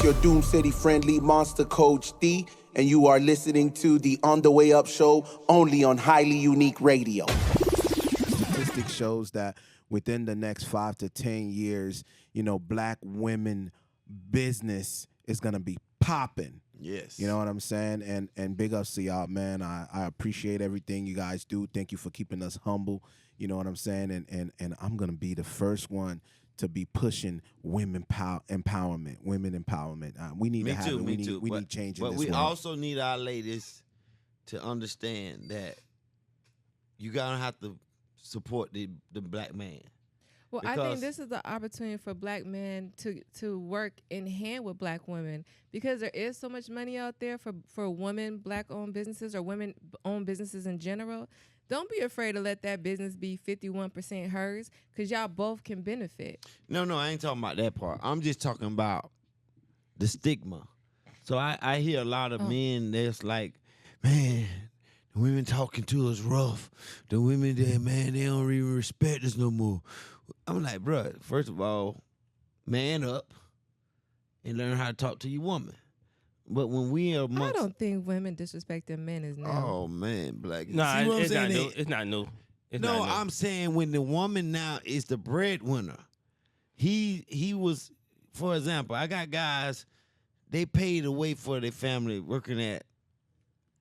your Doom City friendly monster Coach D, and you are listening to the On the Way Up show only on Highly Unique Radio. Statistics shows that within the next 5 to 10 years, black women business is gonna be popping. Yes. You know what I'm saying? And big ups to y'all, man. I appreciate everything you guys do. Thank you for keeping us humble. You know what I'm saying? And I'm gonna be the first one to be pushing women empowerment. We need to have it. We need change in But this we world. also need our ladies to understand that you gotta have to support the black man. Well, I think this is the opportunity for black men to work in hand with black women, because there is so much money out there for women, black-owned businesses or women-owned businesses in general. Don't be afraid to let that business be 51% hers, because y'all both can benefit. No, I ain't talking about that part. I'm just talking about the stigma. So I hear a lot of men that's like, man, the women talking to us rough. The women there, man, they don't even respect us no more. I'm like, bro, first of all, man up and learn how to talk to your woman. But when we are I don't think women disrespecting men is new. Oh, man, black. Nah, it's not new. It's not new. No, I'm saying when the woman now is the breadwinner, he was, for example, I got guys, they paid away for their family working at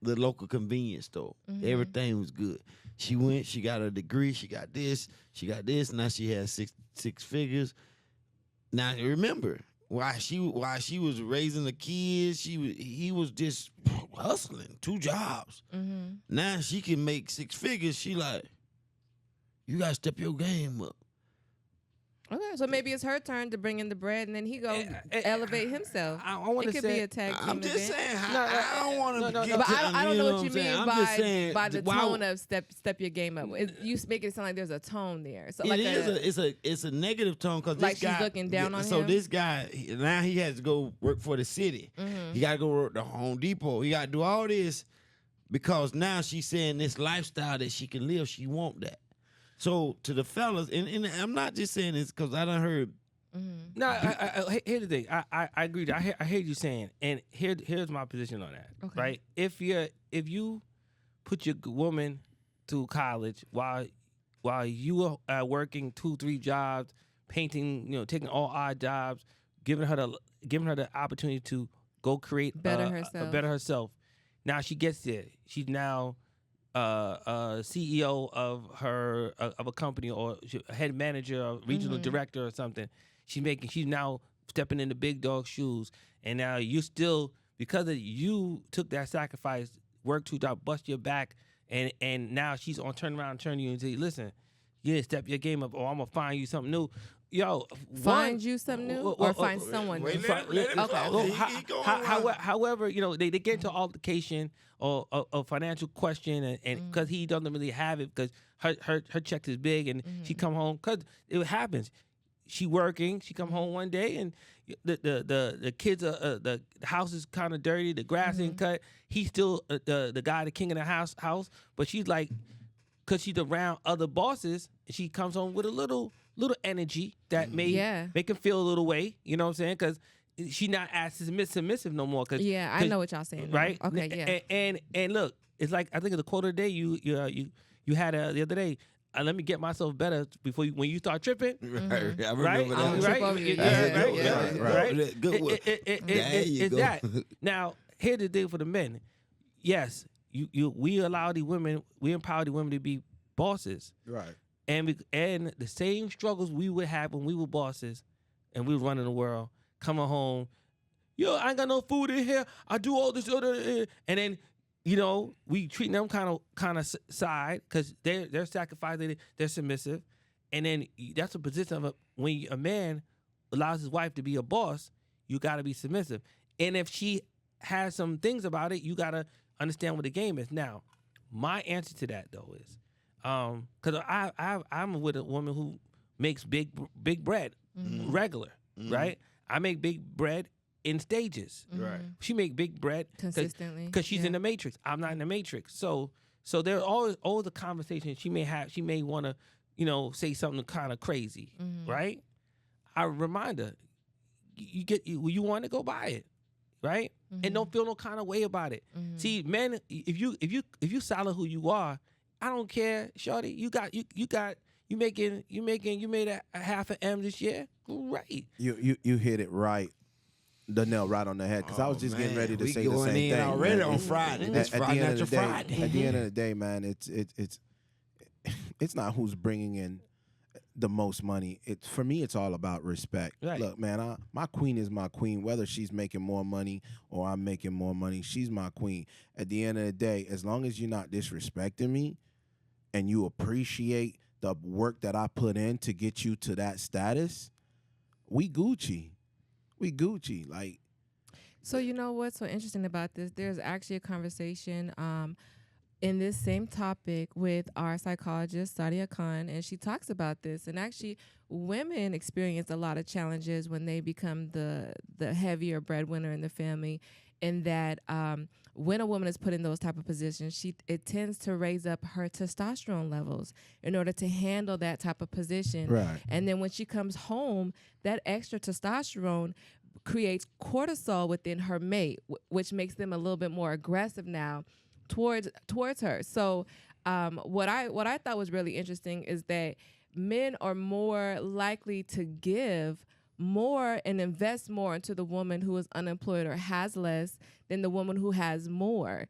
the local convenience store. Mm-hmm. Everything was good. She went, she got a degree, she got this, now she has six figures. Now remember, while she was raising the kids, he was just hustling 2 jobs. Mm-hmm. Now she can make 6 figures. She like, you gotta step your game up. Okay, so maybe it's her turn to bring in the bread, and then he go elevate himself. I want to say, it could be a tag team I'm just event. saying, I don't want to get but to, I don't know what you mean by the why, tone of step your game up. You make it sound like there's a tone there. So like it's a negative tone, because like this guy, she's looking down on him. So this guy now he has to go work for the city. Mm-hmm. He got to go work the Home Depot. He got to do all this because now she's saying this lifestyle that she can live. She want that. So to the fellas, and I'm not just saying this because I done heard. Mm-hmm. No, here's the thing. I agree. I hear you saying, and here's my position on that. Okay. Right? If you put your woman through college while you are working 2-3 jobs, painting, taking all odd jobs, giving her the opportunity to go create better herself. Now she gets there. She's now CEO of a company, or head manager or regional director or something. She's now stepping into big dog shoes, and now you still, because of you took that sacrifice, work 2 jobs, bust your back, and now she's on turn around and turn to you and say, listen, you didn't step your game up, or I'm gonna find you something new. Yo, find you something new, or find someone new. However, they get into altercation or a financial question, and because he doesn't really have it, because her check is big, and she come home, because it happens. She working, she come home one day, and the kids the house is kind of dirty, the grass ain't cut. He's still the guy, the king of the house, but she's like, because she's around other bosses, she comes home with a little energy that may make him feel a little way, you know what I'm saying? Because she's not as submissive no more. I know what y'all saying. Right? Okay, yeah. And look, it's like, I think the quote of the day you had the other day. Let me get myself better before when you start tripping. Right, I right, remember that. Right. Good one. It's that. Now, here's the deal for the men. Yes, we allow the women, we empower the women to be bosses. Right. And the same struggles we would have when we were bosses and we were running the world, coming home, I ain't got no food in here. I do all this other, and then we treat them kind of side, because they're sacrificing, they're submissive, and then that's a position of when a man allows his wife to be a boss, you got to be submissive, and if she has some things about it, you got to understand what the game is. Now, my answer to that though is, because I'm with a woman who makes big bread, regular, right? I make big bread in stages. Right. She make big bread consistently because she's in the matrix. I'm not in the matrix. So there's always a conversation she may have. She may want to, say something kind of crazy, right? I remind her, you want to go buy it, right? And don't feel no kind of way about it. See, man, if you solid who you are, I don't care, shorty. You made a half an M this year. Great. You hit it right. The nail right on the head, because I was just getting ready to say the same thing. Already man. on Friday. This At Friday, the end not of your the day, Friday. at the end of the day, man, it's not who's bringing in the most money. For me, it's all about respect. Right. Look, man, my queen is my queen. Whether she's making more money or I'm making more money, she's my queen. At the end of the day, as long as you're not disrespecting me and you appreciate the work that I put in to get you to that status, we Gucci. We Gucci. Like, so you know what's so interesting about this? There's actually a conversation in this same topic with our psychologist, Sadia Khan, and she talks about this. And actually, women experience a lot of challenges when they become the heavier breadwinner in the family, in that when a woman is put in those type of positions, it tends to raise up her testosterone levels in order to handle that type of position. right. And then when she comes home, that extra testosterone creates cortisol within her mate, which makes them a little bit more aggressive now towards her. So what I thought was really interesting is that men are more likely to give more and invest more into the woman who is unemployed or has less than the woman who has more.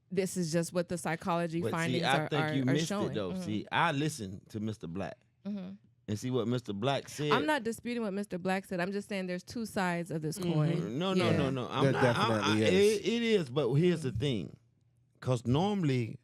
This is just what the psychology findings I think you are missed showing. it though. See, I listened to Mr. Black and see what Mr. Black said. I'm not disputing what Mr. Black said. I'm just saying there's two sides of this coin. No. There definitely is. It is, but here's the thing. Because normally,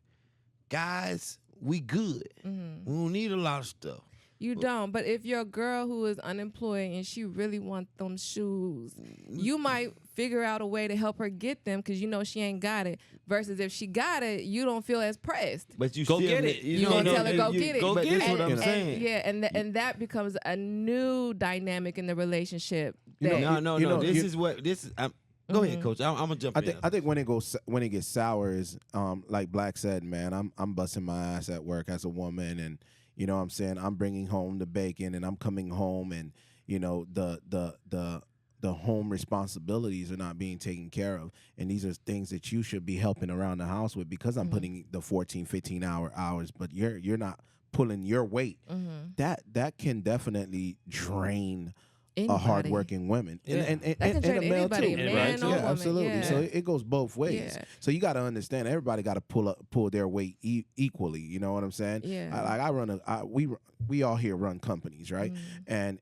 guys, we good. We don't need a lot of stuff. You don't. But if you're a girl who is unemployed and she really wants them shoes, you might figure out a way to help her get them because you know she ain't got it. Versus if she got it, you don't feel as pressed. But you Go still get need- it. You gonna tell her go get it. Go But get this it. what I'm saying. And that becomes a new dynamic in the relationship. You know, that- No. Go ahead, Coach. I'm gonna jump in. I think when it gets sour is like Black said, man, I'm busting my ass at work as a woman, and you know what I'm saying, I'm bringing home the bacon and I'm coming home, and you know the home responsibilities are not being taken care of, and these are things that you should be helping around the house with because I'm putting the 14-15 hours, but you're not pulling your weight. That can definitely drain a hardworking woman, and That can a drain male anybody, too. man or woman, absolutely. yeah. So it goes both ways. Yeah. So you got to understand, everybody got to pull their weight equally. You know what I'm saying? Yeah. We all here run companies, right? And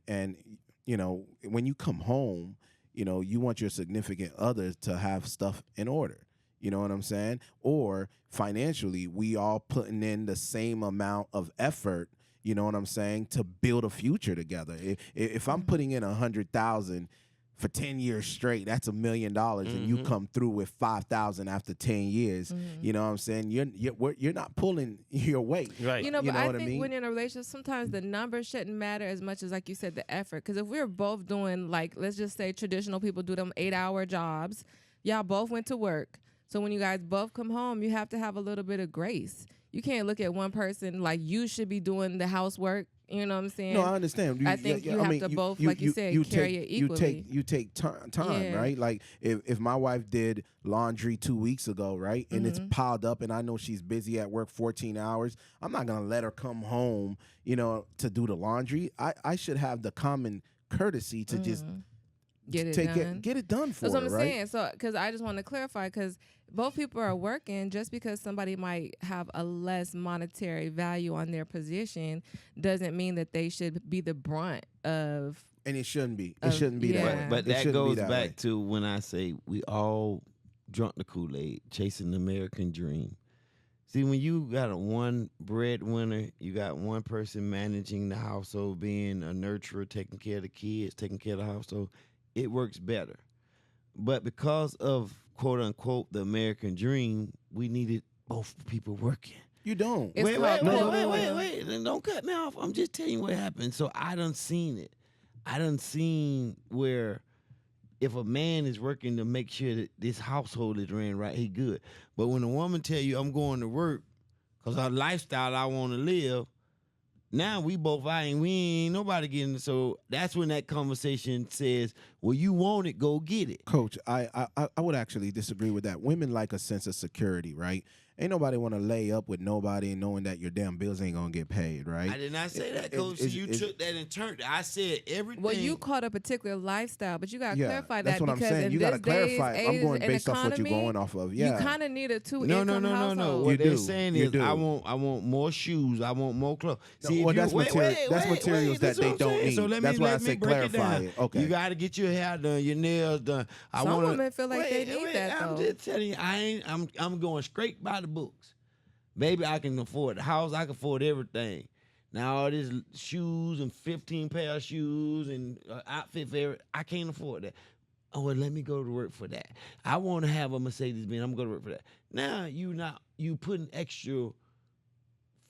you know, when you come home, you know, you want your significant other to have stuff in order. You know what I'm saying? Or financially, we all putting in the same amount of effort. You know what I'm saying? To build a future together. If I'm putting in 100,000 for 10 years straight, that's $1 million, and you come through with 5,000 after 10 years. You know what I'm saying? You're not pulling your weight. Right. You know, but know I what I think mean? when you're in a relationship, sometimes the numbers shouldn't matter as much as, like you said, the effort. Because if we're both doing, like, let's just say traditional people do them 8-hour jobs, y'all both went to work. So when you guys both come home, you have to have a little bit of grace. You can't look at one person like you should be doing the housework. You know what I'm saying? No, I understand. I think you have to both, like you said, carry it equally. You take time, Yeah. right? Like if my wife did laundry 2 weeks ago, right, and it's piled up, and I know she's busy at work 14 hours, I'm not gonna let her come home, you know, to do the laundry. I should have the common courtesy to just Get it done. Get it done for That's what her, I'm right? saying. So, because I just want to clarify, because both people are working, just because somebody might have a less monetary value on their position doesn't mean that they should be the brunt of. And it shouldn't be. It shouldn't be yeah. that way. But It that shouldn't be goes that back way. to when I say we all drunk the Kool-Aid, chasing the American dream. See, when you got one breadwinner, you got one person managing the household, being a nurturer, taking care of the kids, taking care of the household, it works better. But because of, quote unquote, the American dream, we needed both people working. You don't. It's Wait, called- Then don't cut me off. I'm just telling you what happened. So I done seen it. I done seen where if a man is working to make sure that this household is ran right, he good. But when a woman tell you I'm going to work because her lifestyle I want to live, Now we both we ain't nobody getting it. So that's when that conversation says, well, you want it, go get it. Coach, I would actually disagree with that. Women like a sense of security, right? Ain't nobody want to lay up with nobody and knowing that your damn bills ain't gonna get paid, right? I did not say that, Coach. You took that and turned it. I said everything. Well, you caught a particular lifestyle, but you got to Yeah, clarify that's that what I'm because saying. in You this gotta clarify. day's I'm age going and based off what you're economy, going off of. Yeah. you kind of need a two No. income household. What You they're do. saying You is, do. I want more shoes. I want more clothes. No, well, that's materials that that's they what I'm don't saying. need. So let That's me, why I let me said break it clarify down. it. Okay. You got to get your hair done, your nails done. Some women feel like they need that, I'm though. just telling you, I'm going straight by the books. Baby, I can afford the house. I can afford everything. Now all this shoes and 15 pair of shoes and outfit for everything, I can't afford that. Oh, well, let me go to work for that. I want to have a Mercedes Benz. I'm going to work for that. Now you putting extra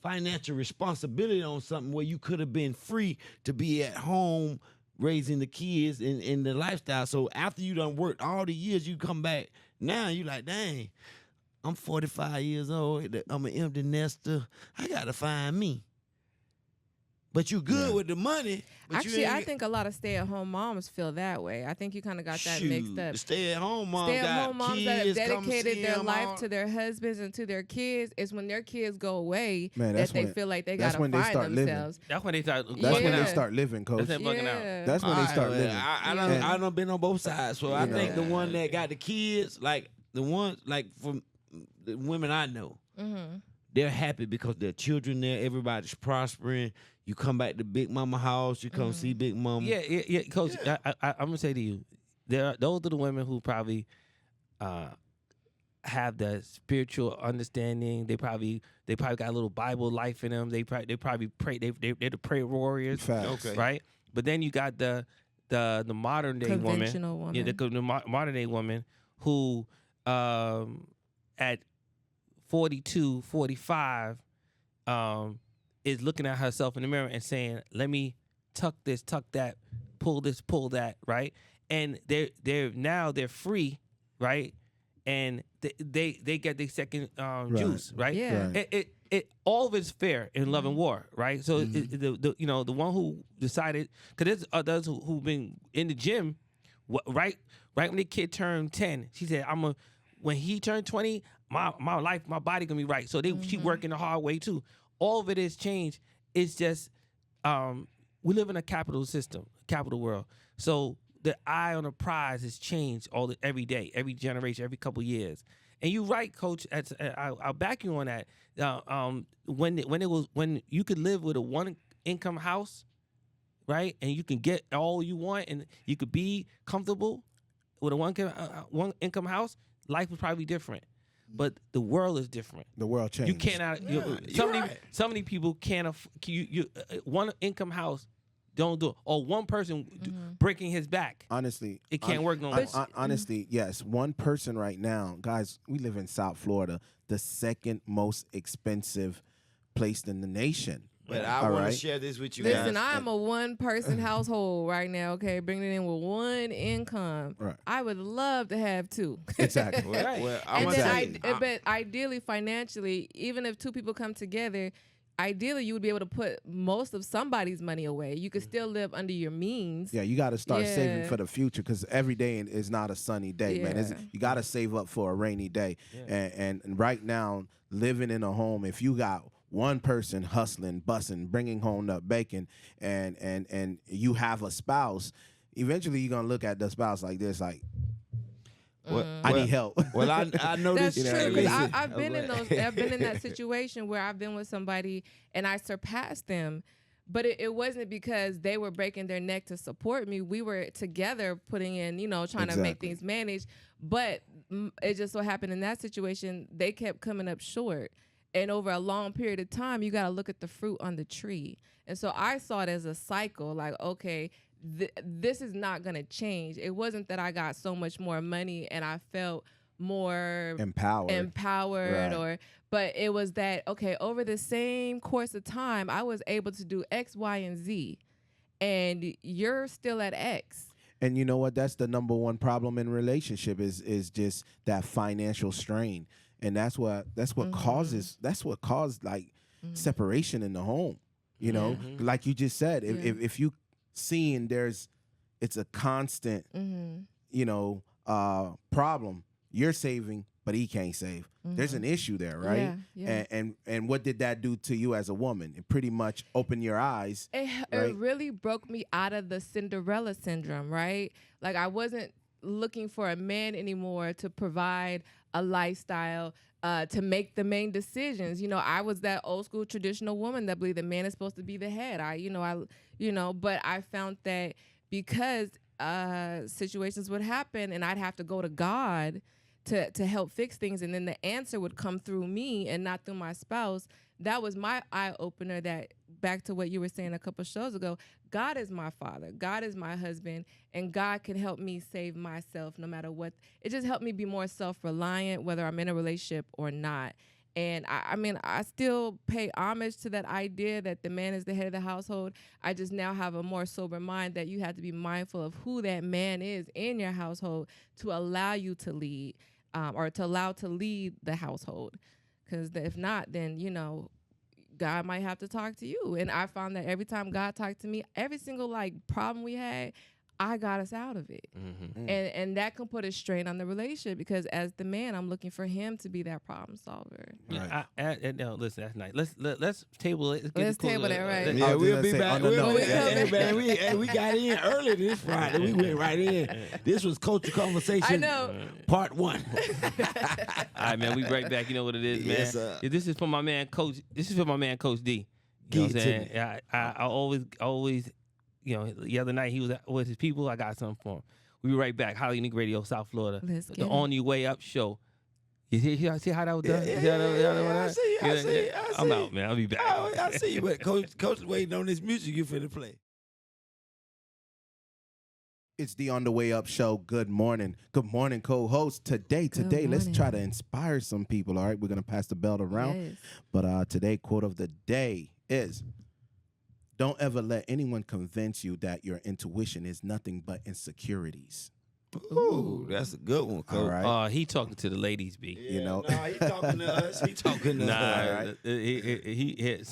financial responsibility on something where you could have been free to be at home raising the kids in the lifestyle. So after you done worked all the years, you come back. Now you like, dang, I'm 45 years old. I'm an empty nester. I got to find me. But you good with the money. But Actually, I think a lot of stay-at-home moms feel that way. I think you kind of got that mixed up. The stay-at-home moms Stay-at-home moms that have kids come dedicated see their them life all. to their husbands and to their kids. It's when their kids go away Man, that that's they when- feel like they that's gotta when they find start living. themselves. That's when they start. That's Yeah. when they start living, coach. That's them bugging out. Yeah. That's when they start living. I done been on both sides. So I You think know. the one that got the kids, like the ones, like from the women I know, they're happy because their children there, everybody's prospering. You come back to Big Mama house, you come see Big Mama. Yeah, Coach. Yeah. I'm gonna say to you, those are the women who probably have the spiritual understanding. They probably got a little Bible life in them. They probably pray. They're the prayer warriors. Facts. Okay. Right. But then you got the modern day Conventional woman. Yeah, the modern day woman who at 42, 45 is looking at herself in the mirror and saying, let me tuck this, tuck that, pull this, pull that, right? And they're free, right? And they get their second juice, right? Yeah. Right. It all of it's fair in love and war, right? So the one who decided, because there's others who've been in the gym, right when the kid turned 10, she said, when he turned 20, my life, my body gonna be right. So she working the hard way too. All of it is changed. It's just we live in a capital system, capital world. So the eye on the prize has changed every day, every generation, every couple years. And you're right, Coach. I'll back you on that. When you could live with a one income house, right, and you can get all you want, and you could be comfortable with a one income house, life was probably different. But the world is different. The world changed. You cannot. Some of these people can't. One income house don't do it, or one person breaking his back. Honestly, It can't work no more. Honestly, yes. One person right now, guys. We live in South Florida, the second most expensive place in the nation. But I All want right. to share this with you Listen, guys. I'm a one-person household right now, okay? Bringing it in with one income. Right. I would love to have two. Exactly. Well, I'm And gonna then say, but ideally, financially, even if two people come together, ideally you would be able to put most of somebody's money away. You could still live under your means. Yeah, you got to start saving Yeah. for the future because every day is not a sunny day, man. Yeah. You got to save up for a rainy day. And right now, living in a home, if you got one person hustling, busting, bringing home the bacon, and you have a spouse, eventually you're gonna look at the spouse like this, like, I need help. Well, I know That's this. true. Listen, Because I've been in those. I've been in that situation where I've been with somebody and I surpassed them, but it wasn't because they were breaking their neck to support me. We were together putting in, trying to make Exactly. things manage. But it just so happened in that situation, they kept coming up short. And over a long period of time, you got to look at the fruit on the tree. And so I saw it as a cycle, like, okay, this is not going to change. It wasn't that I got so much more money and I felt more Empowered. Right. But it was that, okay, over the same course of time, I was able to do X, Y, and Z. And you're still at X. And you know what? That's the number one problem in relationship is just that financial strain. And that's what caused like separation in the home. You know, like you just said, if you seeing it's a constant, you know, problem. You're saving, but he can't save. There's an issue there, right? Yeah. And what did that do to you as a woman? It pretty much opened your eyes. It really broke me out of the Cinderella syndrome, right? Like I wasn't looking for a man anymore to provide a lifestyle, to make the main decisions. You know, I was that old school traditional woman that believed the man is supposed to be the head. But I found that because situations would happen and I'd have to go to God to help fix things, and then the answer would come through me and not through my spouse. That was my eye opener. That back to what you were saying a couple shows ago, God is my father, God is my husband, and God can help me save myself no matter what. It just helped me be more self-reliant, whether I'm in a relationship or not. And I still pay homage to that idea that the man is the head of the household. I just now have a more sober mind that you have to be mindful of who that man is in your household to allow you to lead, or to allow to lead the household. Because if not, then, you know, God might have to talk to you. And I found that every time God talked to me, every single problem we had, I got us out of it. And that can put a strain on the relationship, because as the man, I'm looking for him to be that problem solver. Right. No, listen, that's nice. Let's table it. Let's table that, right? Yeah, we'll be back. We got in early this Friday. We went right in. This was Culture Conversation. I know. Part 1. All right, man. We right back. You know what it is, man. Yes, sir. This is for my man, Coach. This is for my man, Coach D. You know what I'm saying? I always. You know, the other night he was with his people. I got something for him. We were right back. Highly Unique Radio, South Florida. The On Your Way Up show. You see how that was done? I see. I'm out, man. I'll be back. I see you, but Coach is waiting on this music you finna play. It's the On the Way Up show. Good morning, co-host. Today, let's try to inspire some people. All right, we're gonna pass the belt around. Yes. But today, quote of the day is: don't ever let anyone convince you that your intuition is nothing but insecurities. Ooh, that's a good one, Coach. All right. He talking to the ladies, B. Yeah, You know? he talking to us. He talking to us. Right. It's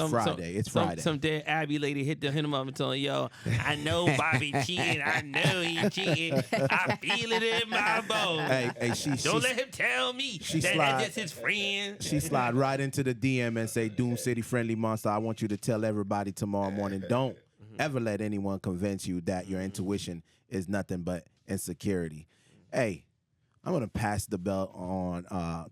Friday. It's Friday. Some dead Abby lady hit him up and told him, yo, I know Bobby cheating. I know he cheating. I feel it in my bones. Don't let him tell me that's just his friend. She slide right into the DM and say, Doom City Friendly Monster, I want you to tell everybody tomorrow morning, don't ever let anyone convince you that your intuition is nothing but insecurity. Hey, I'm gonna pass the belt on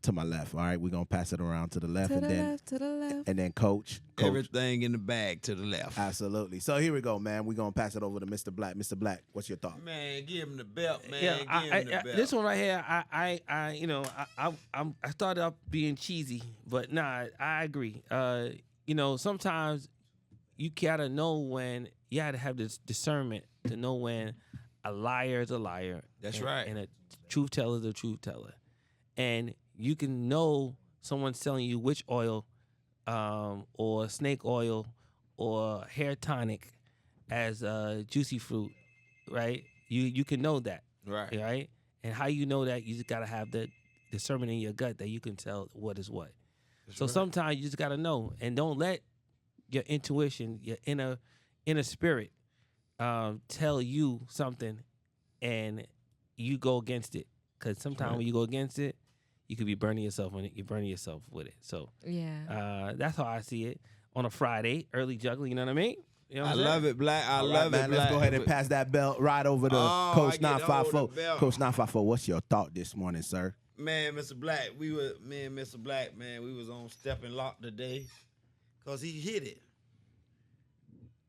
to my left. All right, we're gonna pass it around to the left, To the left. and then coach. Everything in the bag to the left. Absolutely. So here we go, man. We're gonna pass it over to Mr. Black. Mr. Black, what's your thought? Man, give him the belt, man. Yeah, Give him the belt. this one right here, I started off being cheesy, but nah, I agree. Sometimes you gotta know when you gotta have this discernment to know when a liar is a liar. That's right. And a truth teller is a truth teller. And you can know someone's telling you which oil, or snake oil, or hair tonic as juicy fruit, right? You can know that, right? And how you know that, you just gotta have the discernment in your gut that you can tell what is what. Sometimes you just gotta know, and don't let your intuition, your inner spirit, tell you something and you go against it. Because sometimes when you go against it, you could be burning yourself on it. You're burning yourself with it. So that's how I see it on a Friday, early juggling, you know what I mean? You know what I love it, Black. I love it, Black. Let's go ahead and pass that belt right over to Coach 954. Coach 954, what's your thought this morning, sir? Man, Mr. Black, me and Mr. Black, man, we was on Step and Lock today because he hit it.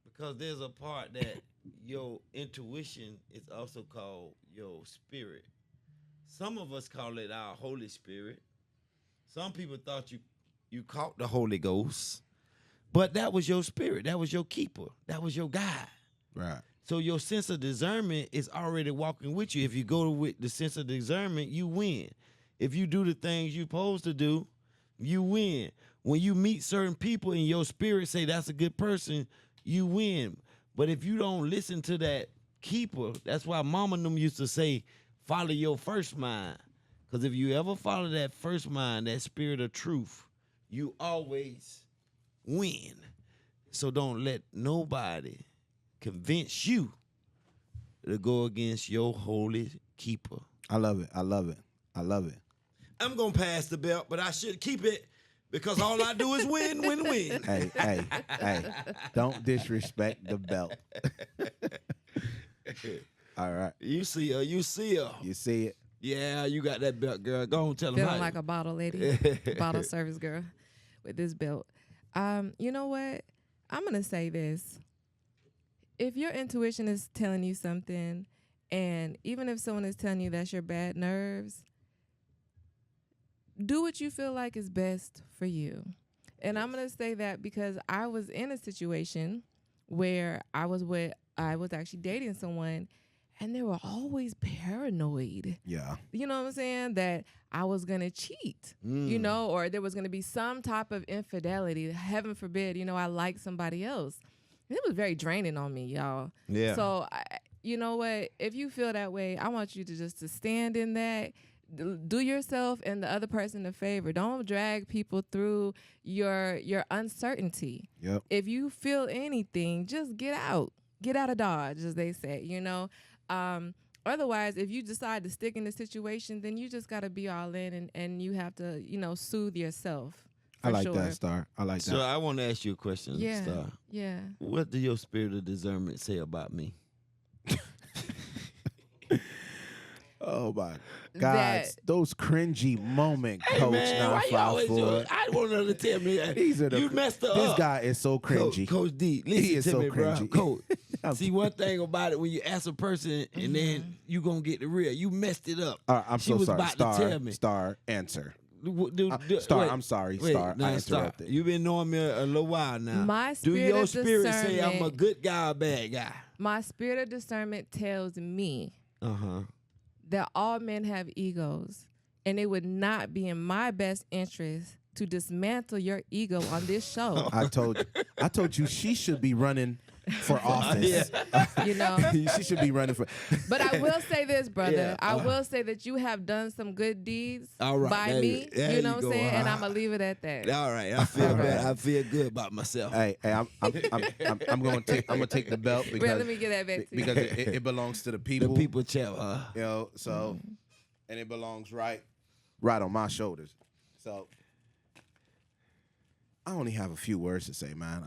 Because there's a part that your intuition is also called your spirit. Some of us call it our Holy Spirit. Some people thought you caught the Holy Ghost, but that was your spirit. That was your keeper. That was your guide. Right. So your sense of discernment is already walking with you. If you go with the sense of discernment, you win. If you do the things you're supposed to do, you win. When you meet certain people and your spirit say that's a good person, you win. But if you don't listen to that keeper, that's why Mama and them used to say, follow your first mind. Because if you ever follow that first mind, that spirit of truth, you always win. So don't let nobody convince you to go against your holy keeper. I love it. I love it. I love it. I'm gonna pass the belt, but I should keep it because all I do is win, win, win. Hey. Don't disrespect the belt. All right. You see her. You see it. Yeah, you got that belt, girl. Go on, tell them. Feeling like a bottle lady, bottle service girl with this belt. You know what? I'm going to say this. If your intuition is telling you something, and even if someone is telling you that's your bad nerves, do what you feel like is best for you. And I'm going to say that because I was in a situation where I was actually dating someone, and they were always paranoid. Yeah. You know what I'm saying? That I was going to cheat, you know, or there was going to be some type of infidelity. Heaven forbid, you know, I like somebody else. It was very draining on me, y'all. Yeah. So, you know what? If you feel that way, I want you to stand in that. Do yourself and the other person a favor. Don't drag people through your uncertainty. Yep. If you feel anything, just get out. Get out of Dodge, as they say, you know. Otherwise, if you decide to stick in the situation, then you just got to be all in and you have to, you know, soothe yourself. I like that, Star. I like that. So I want to ask you a question, Yeah. Star. Yeah. What do your spirit of discernment say about me? Oh my God, those cringy moment, Coach Man, why you always 954. I want her to tell me that. These are the You messed her This up. guy is so cringy. Coach D, listen He is to so me, bro. cringy. Coach, see, one thing about it, when you ask a person and then you going to get the real, you messed it up. All right, I'm she so was sorry. about Star, to tell me. Star, answer. Star, I'm sorry. Star, I interrupted. You've been knowing me a little while now. My Do spirit your of spirit say I'm a discernment- good guy or bad guy? My spirit of discernment tells me Uh-huh. that all men have egos, and it would not be in my best interest to dismantle your ego on this show. I told you she should be running for office. You know. She should be running for. But I will say this, brother. Yeah, I will say that you have done some good deeds All right, by me. there You know you what go, I'm saying? And huh? I'm gonna leave it at that. All right, I feel All bad. right. I feel good about myself. Hey, I'm gonna take the belt because Well, let me get that back to you. because it belongs to the The people. people chat, huh? You know, so and it belongs right on my shoulders. So I only have a few words to say, man.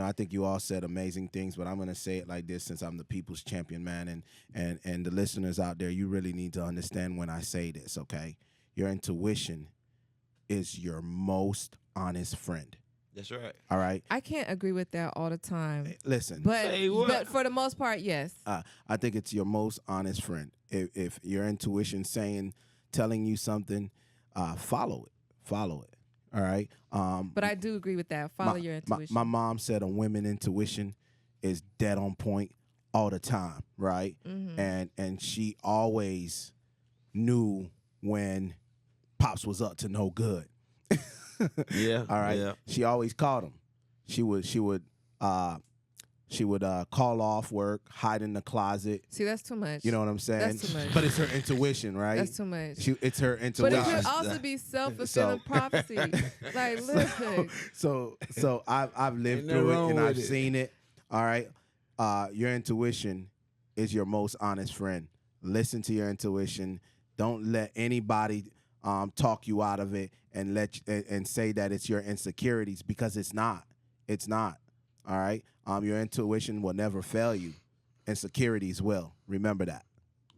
I think you all said amazing things, but I'm gonna say it like this since I'm the people's champion, man, and the listeners out there, you really need to understand when I say this, okay? Your intuition is your most honest friend. That's right. All right? I can't agree with that all the time. Listen. Say what? But for the most part, yes. I think it's your most honest friend. If your intuition telling you something, follow it. Follow it. All right. But I do agree with that. Follow your intuition. My mom said a women intuition is dead on point all the time, right? Mm-hmm. And she always knew when Pops was up to no good. Yeah. All right. Yeah. She always caught him. She would call off work, hide in the closet. See, that's too much. You know what I'm saying? That's too much. But it's her intuition, right? That's too much. It's her But intuition. it could also be self-fulfilling prophecy. Like, listen. So I've lived Ain't nothing through it wrong and with I've it. seen it. All right. Your intuition is your most honest friend. Listen to your intuition. Don't let anybody talk you out of it and say that it's your insecurities, because it's not. It's not. All right. Your intuition will never fail you. Insecurities will. Remember that.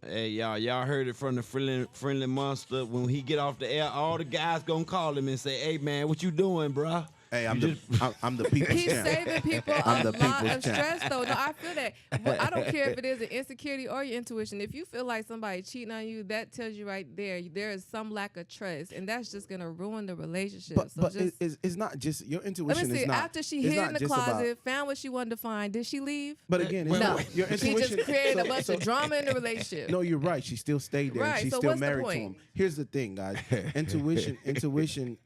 Hey, y'all heard it from the friendly monster. When he get off the air, all the guys gonna call him and say, "Hey, man, what you doing, bruh?" Hey, I'm the people's He's champ. saving people I'm a the lot people's of champ. stress, though. No, I feel that. But I don't care if it is an insecurity or your intuition. If you feel like somebody cheating on you, that tells you right there is some lack of trust, and that's just gonna ruin the relationship. But so just, it's not just your let intuition. me see. Is not, After she it's hid not in the just about- closet, found what she wanted to find, did she leave? But again, it's No. not, your She intuition. just created a bunch of drama in the relationship. No, you're right. She still stayed there. Right, And she's so still what's the married to point? him. Here's the thing, guys. Intuition.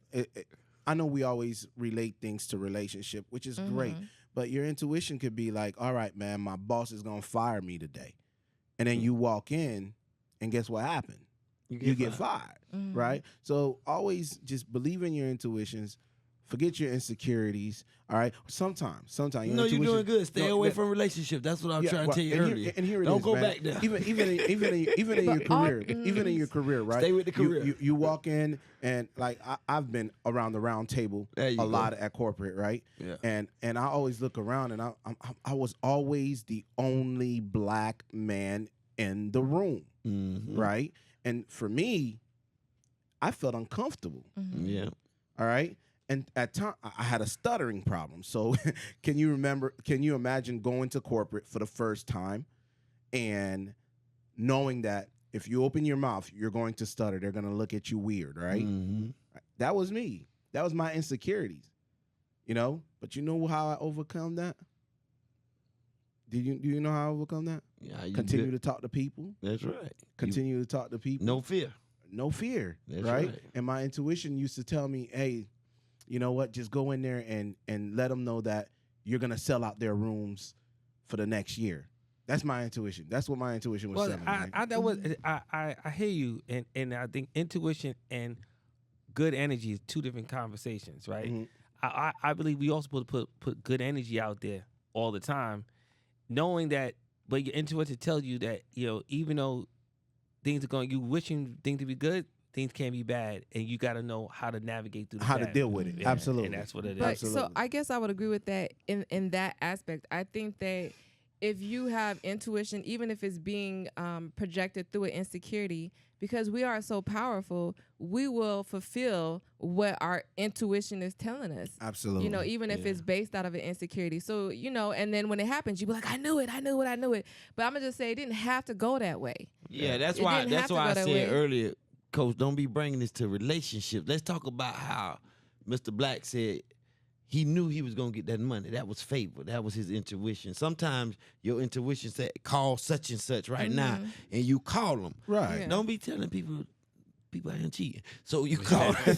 I know we always relate things to relationship, which is great. But your intuition could be like, all right, man, my boss is gonna fire me today, and then you walk in, and guess what happened? You get fired, right? So always just believe in your intuitions, Forget your insecurities. All right. Sometimes. You know you're doing good. Stay away from relationship. That's what I'm trying to tell you earlier. And here it Don't is, go man. back there. Even in your career, even in your career, right? Stay with the career. You walk in and like I've been around the round table lot at corporate, right? Yeah. And I always look around and I was always the only black man in the room, right? And for me, I felt uncomfortable. Yeah. All right. And at time I had a stuttering problem. So can you imagine going to corporate for the first time and knowing that if you open your mouth, you're going to stutter. They're going to look at you weird, right? That was me. That was my insecurities, you know? But you know how I overcome that? Do you know how I overcome that? Yeah, Continue to talk to people. That's right. Continue to talk to people. No fear. No fear, That's right? right. And my intuition used to tell me, hey, you know what? Just go in there and let them know that you're going to sell out their rooms for the next year. That's my intuition. That's what my intuition was telling me. I hear you, and I think intuition and good energy is two different conversations, right? Mm-hmm. I believe we also supposed to put good energy out there all the time, knowing that, but your intuition tells you that, you know, even though things are going, you wishing things to be good, things can be bad, and you got to know how to navigate through the How bad. to deal with it. Yeah, Absolutely. and that's what it is. But Absolutely. so I guess I would agree with that in that aspect. I think that if you have intuition, even if it's being projected through an insecurity, because we are so powerful, we will fulfill what our intuition is telling us. Absolutely. You know, even if it's based out of an insecurity. So, you know, and then when it happens, you be like, I knew it. But I'm going to just say it didn't have to go that way. Yeah, that's It why didn't have to I go that said way. earlier, Coach, don't be bringing this to relationships. Let's talk about how Mr. Black said he knew he was going to get that money. That was favor. That was his intuition. Sometimes your intuition said, call such and such right now, and you call them. Right. Yeah. Don't be telling people out here cheating. So you call them.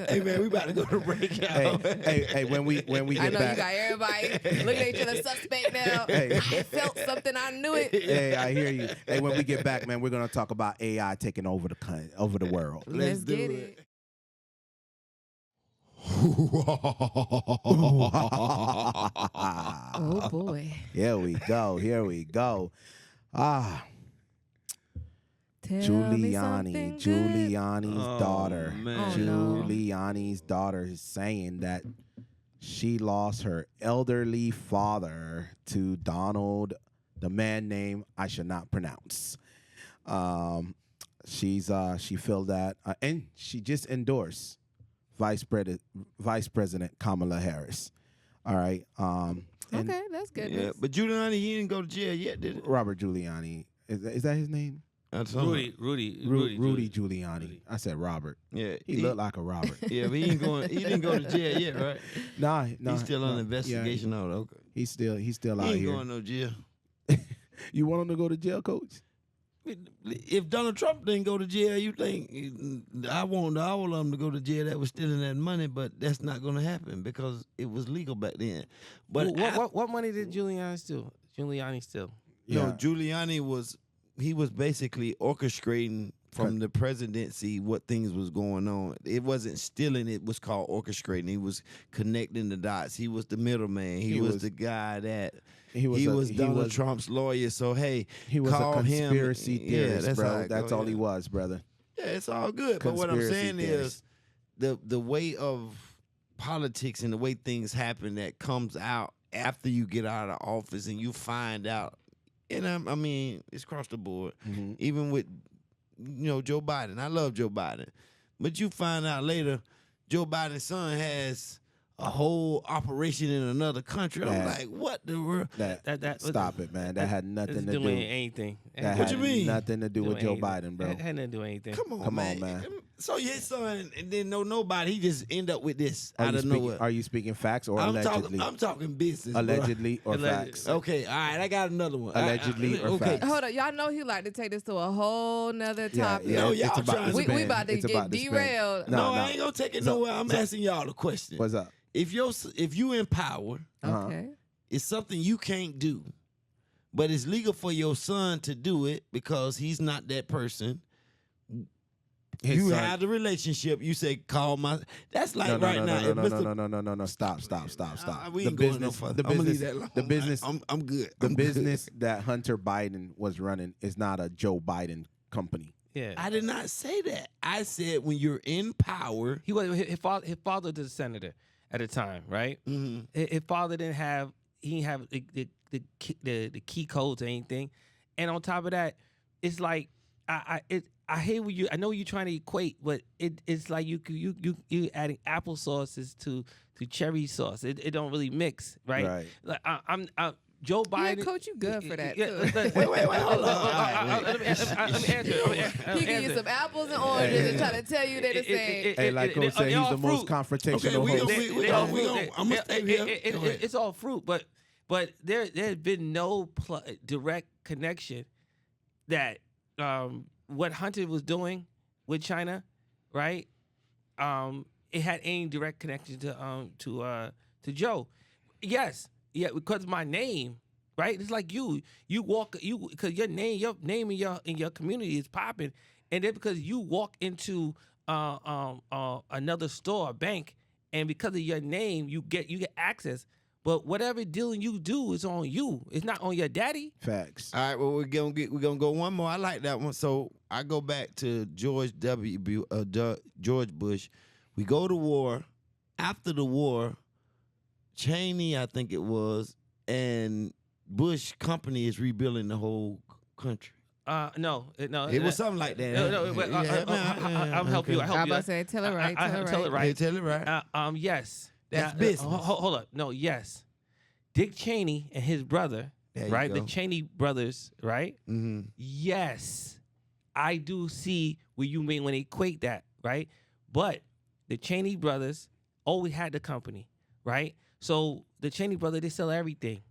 Hey, man, we about to go to break out. Hey, when we I get know back. you got everybody looking at each other suspect now. Hey. I felt something. I knew it. Hey, I hear you. Hey, when we get back, man, we're going to talk about AI taking over the world. Let's get it. Oh boy. Here we go. Tell me something Giuliani's Oh, daughter. man. Oh, no. Giuliani's daughter is saying that she lost her elderly father to Donald, the man name I should not pronounce. She feel that, and she just endorsed Vice President Kamala Harris. All right. And Okay, that's good. Yeah, but Giuliani, he didn't go to jail yet, did it? Robert Giuliani, is that his name? Rudy Giuliani. I said Robert. Yeah, He looked like a Robert. Yeah, but he didn't go to jail yet, right? Nah, He's still on investigation. Yeah, Okay. he's still He out ain't here. going no jail. You want him to go to jail, Coach? If Donald Trump didn't go to jail, you think I want all of them to go to jail that was stealing that money, but that's not going to happen because it was legal back then. But What money did Giuliani steal? No, Giuliani was basically orchestrating from the presidency what things was going on. It wasn't stealing, it was called orchestrating. He was connecting the dots. He was the middleman. He was the guy that he was Donald Trump's lawyer. So hey, He was call a conspiracy him. theorist, that's bro. That's all he was. was, brother. Yeah, it's all good. But what I'm Conspiracy saying theorist. is the way of politics and the way things happen that comes out after you get out of office and you find out. And I mean, it's across the board. Mhm. Even with, Joe Biden. I love Joe Biden. But you find out later, Joe Biden's son has a whole operation in another country. I'm That- like, what the world? Stop it, man. That had nothing to doing do. anything. That What had you mean? nothing to do with Joe Biden, bro. It had nothing to do with anything. Come on, Come on, man. man. So his son didn't know nobody. He just end up with this out of nowhere. Are you speaking facts or I'm allegedly? talking business. bro. Allegedly or Allegedly. facts? Okay, all right. I got another one. Allegedly or okay. facts? Hold on, y'all know he like to take this to a whole nother Yeah, topic. yeah. No, it's y'all about- trying- it's We been- about to it's get about to spin. derailed. No, No, I ain't gonna take it So- nowhere. I'm asking y'all a question. What's up? If you in power, Uh-huh. Okay. it's something you can't do, but it's legal for your son to do it because he's not that person. You have the relationship. You say, call my. That's like no, right no, now. no, if no, Mr. no, no, no, no. Stop. We The ain't going no business, further. the I'm gonna leave business, that alone. the business, I'm good. the I'm business good. that Hunter Biden was running is not a Joe Biden company. Yeah. I did not say that. I said when you're in power. His father was a senator at the time, right? Mm-hmm. His father didn't have the key codes or anything, and on top of that, it's like I hate what you. I know you're trying to equate, but it's like you adding applesauces to cherry sauce. It don't really mix, right? Right. Like I'm Joe Biden. Yeah, coach, you good for that Yeah, too. wait, hold on. Let me answer. He give you some apples and oranges and try to tell you they're the same. Hey, like Coach said, he's the most confrontational host. I'm gonna stay here. It's all fruit, but there's been no direct connection that what Hunter was doing with China, right? It had any direct connection to Joe. Yes, yeah, because of my name, right? It's like you walk because your name in your community is popping, and then because you walk into another store, a bank, and because of your name, you get access. But whatever dealing you do is on you. It's not on your daddy. Facts. All right, well we're gonna go one more. I like that one. So I go back to George Bush. We go to war. After the war, Cheney, I think it was, and Bush company is rebuilding the whole country. No. It was something like that. No, but I'll help you. I'm about to say, tell it right. Tell it right. Tell it right. Yes. That's business. Hold up. No, yes. Dick Cheney and his brother, right? The Cheney brothers, right? Mm-hmm. Yes. I do see what you mean when they equate that, right? But the Cheney brothers always had the company, right? So the Cheney brothers, they sell everything.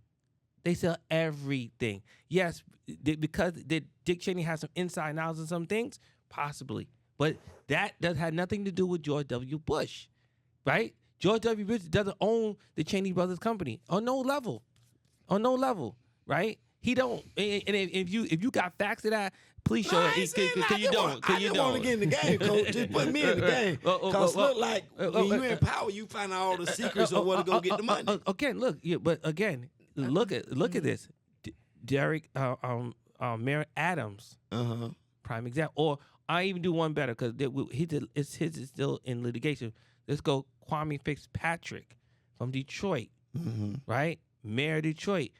They sell everything. Yes, because Dick Cheney has some inside knowledge on some things, possibly. But that have nothing to do with George W. Bush, right? George W. Bush doesn't own the Cheney brothers company on no level, right? He don't. And if you got facts to that, please show it. Cause you don't. I just want to get in the game, coach. Just put me in the game. Cause look like when you in power, you find out all the secrets of where to go get the money. Again, look. Yeah, but again, look at this. Derek, Mayor Adams, prime example. Or I even do one better because his is still in litigation. Let's go Kwame Fitzpatrick from Detroit, right? Mayor of Detroit.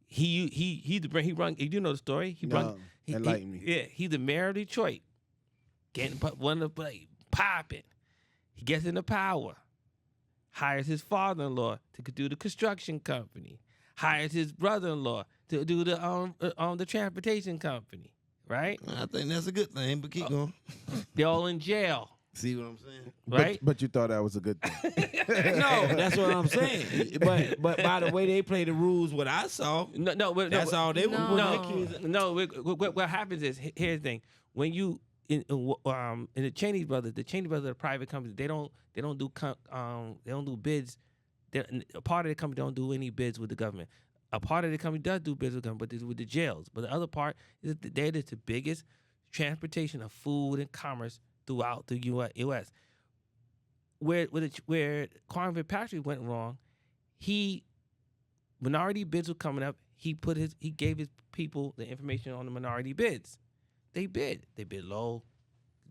He run. You know the story. Enlighten me. Yeah, he's the mayor of Detroit. Getting one of the popping. He gets into power. Hires his father-in-law to do the construction company. Hires his brother-in-law to do the transportation company. Right? I think that's a good thing, but keep going. They're all in jail. See what I'm saying? Right? But you thought that was a good thing. No, that's what I'm saying. But by the way they play the rules, what I saw, that's all they were putting their kids in. No, what happens is, here's the thing. When you in the Cheney brothers are a private company. They don't do bids. A part of the company don't do any bids with the government. A part of the company does do bids with the government, but it's with the jails. But the other part is that they're the biggest transportation of food and commerce throughout the U.S. Where Kwame Fitzpatrick went wrong, minority bids were coming up. He gave his people the information on the minority bids. They bid low,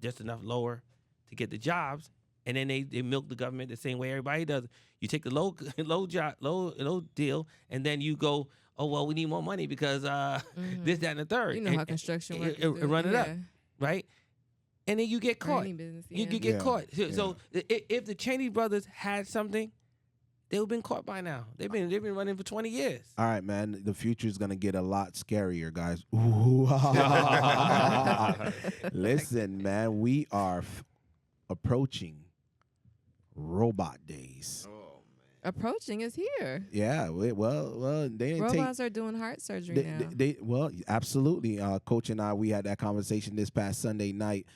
just enough lower to get the jobs, and then they milk the government the same way everybody does. You take the low deal, and then you go, oh well, we need more money because this, that, and the third. You know how construction works. Run it up, right? And then you get caught. Business, You get caught. So if the Cheney brothers had something, they would have been caught by now. They've been running for 20 years. All right, man. The future is gonna get a lot scarier, guys. Listen, man. We are approaching robot days. Approaching is here. Yeah, well, they didn't robots are doing heart surgery now. Well, absolutely. Coach and I, we had that conversation this past Sunday night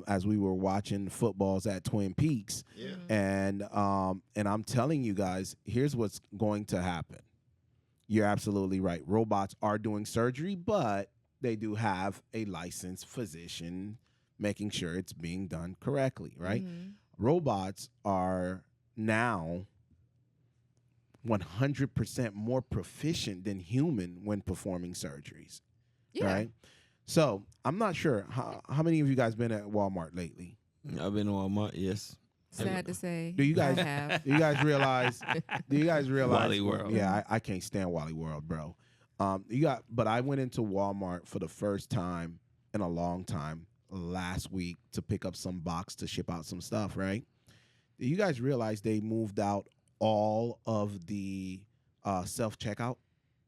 as we were watching footballs at Twin Peaks. Yeah. And I'm telling you guys, here's what's going to happen. You're absolutely right. Robots are doing surgery, but they do have a licensed physician making sure it's being done correctly, right? Mhm. Robots are now 100% more proficient than human when performing surgeries, Yeah. right? So I'm not sure how many of you guys been at Walmart lately. I've been to Walmart. Yes. Sad to say. Do you guys I have. Do you guys realize? Do you guys realize? Wally World. Yeah, I can't stand Wally World, bro. But I went into Walmart for the first time in a long time last week to pick up some box to ship out some stuff. Right? Do you guys realize they moved out all of the self checkout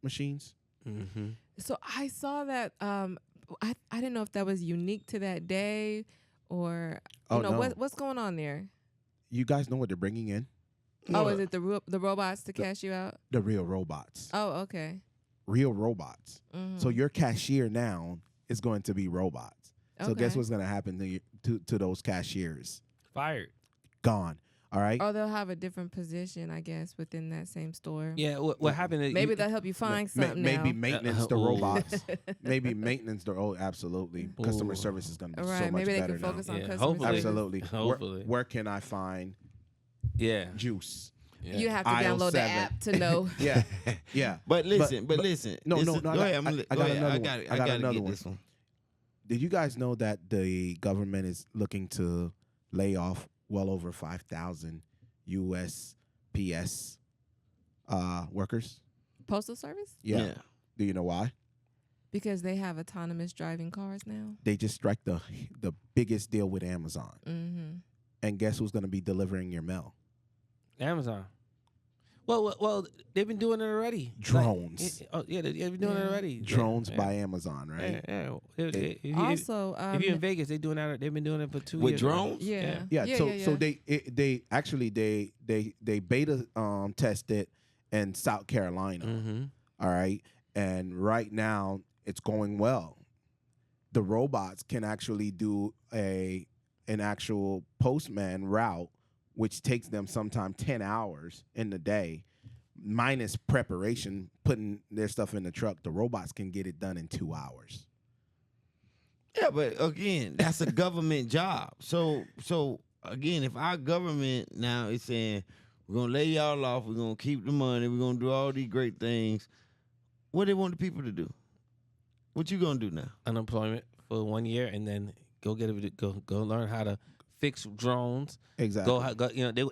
machines? Mm-hmm. So I saw that. I didn't know if that was unique to that day, or No. what's going on there. You guys know what they're bringing in? Oh, is it the robots to cash you out? The real robots. Oh, okay. Real robots. Mhm. So your cashier now is going to be robots. So guess Okay. what's going to happen to those cashiers? Fired. Gone. All right. Or they'll have a different position, I guess, within that same store. Yeah. What happened? Is Maybe they'll help you find something Maybe now. maintenance the Oh. robots. Maybe maintenance the absolutely. Customer Ooh. service is going to be Right. so much Maybe they better can focus now. on Yeah, customer hopefully. service. Absolutely. Hopefully. Where can I find Yeah. juice? You have to Aisle download the 7. app to know. Yeah. Yeah. But listen. but- listen. no, This no, is- no, I Go got- ahead. I'm I gonna- got go ahead. another I one. got it. I I got got to another get one. this one. Did you guys know that the government is looking to lay off well over 5,000 USPS workers? Postal Service? Yeah. Do you know why? Because they have autonomous driving cars now. They just strike the biggest deal with Amazon. Mm-hmm. And guess who's going to be delivering your mail? Amazon. Well, they've been doing it already. Drones. They've been doing it Yeah. already. Drones Yeah. by Amazon, right? Yeah. Also, if you're in Vegas, they've been doing it for 2 With years. drones? yeah. Yeah. So they actually beta tested in South Carolina. Mm-hmm. All right. And right now it's going well. The robots can actually do an actual postman route, which takes them sometime 10 hours in the day, minus preparation, putting their stuff in the truck. The robots can get it done in 2 hours. Yeah, but again, that's a government job. So again, if our government now is saying we're gonna lay y'all off, we're gonna keep the money, we're gonna do all these great things, what they want the people to do? What you gonna do now? Unemployment for 1 year, and then go learn how to fix drones. Exactly.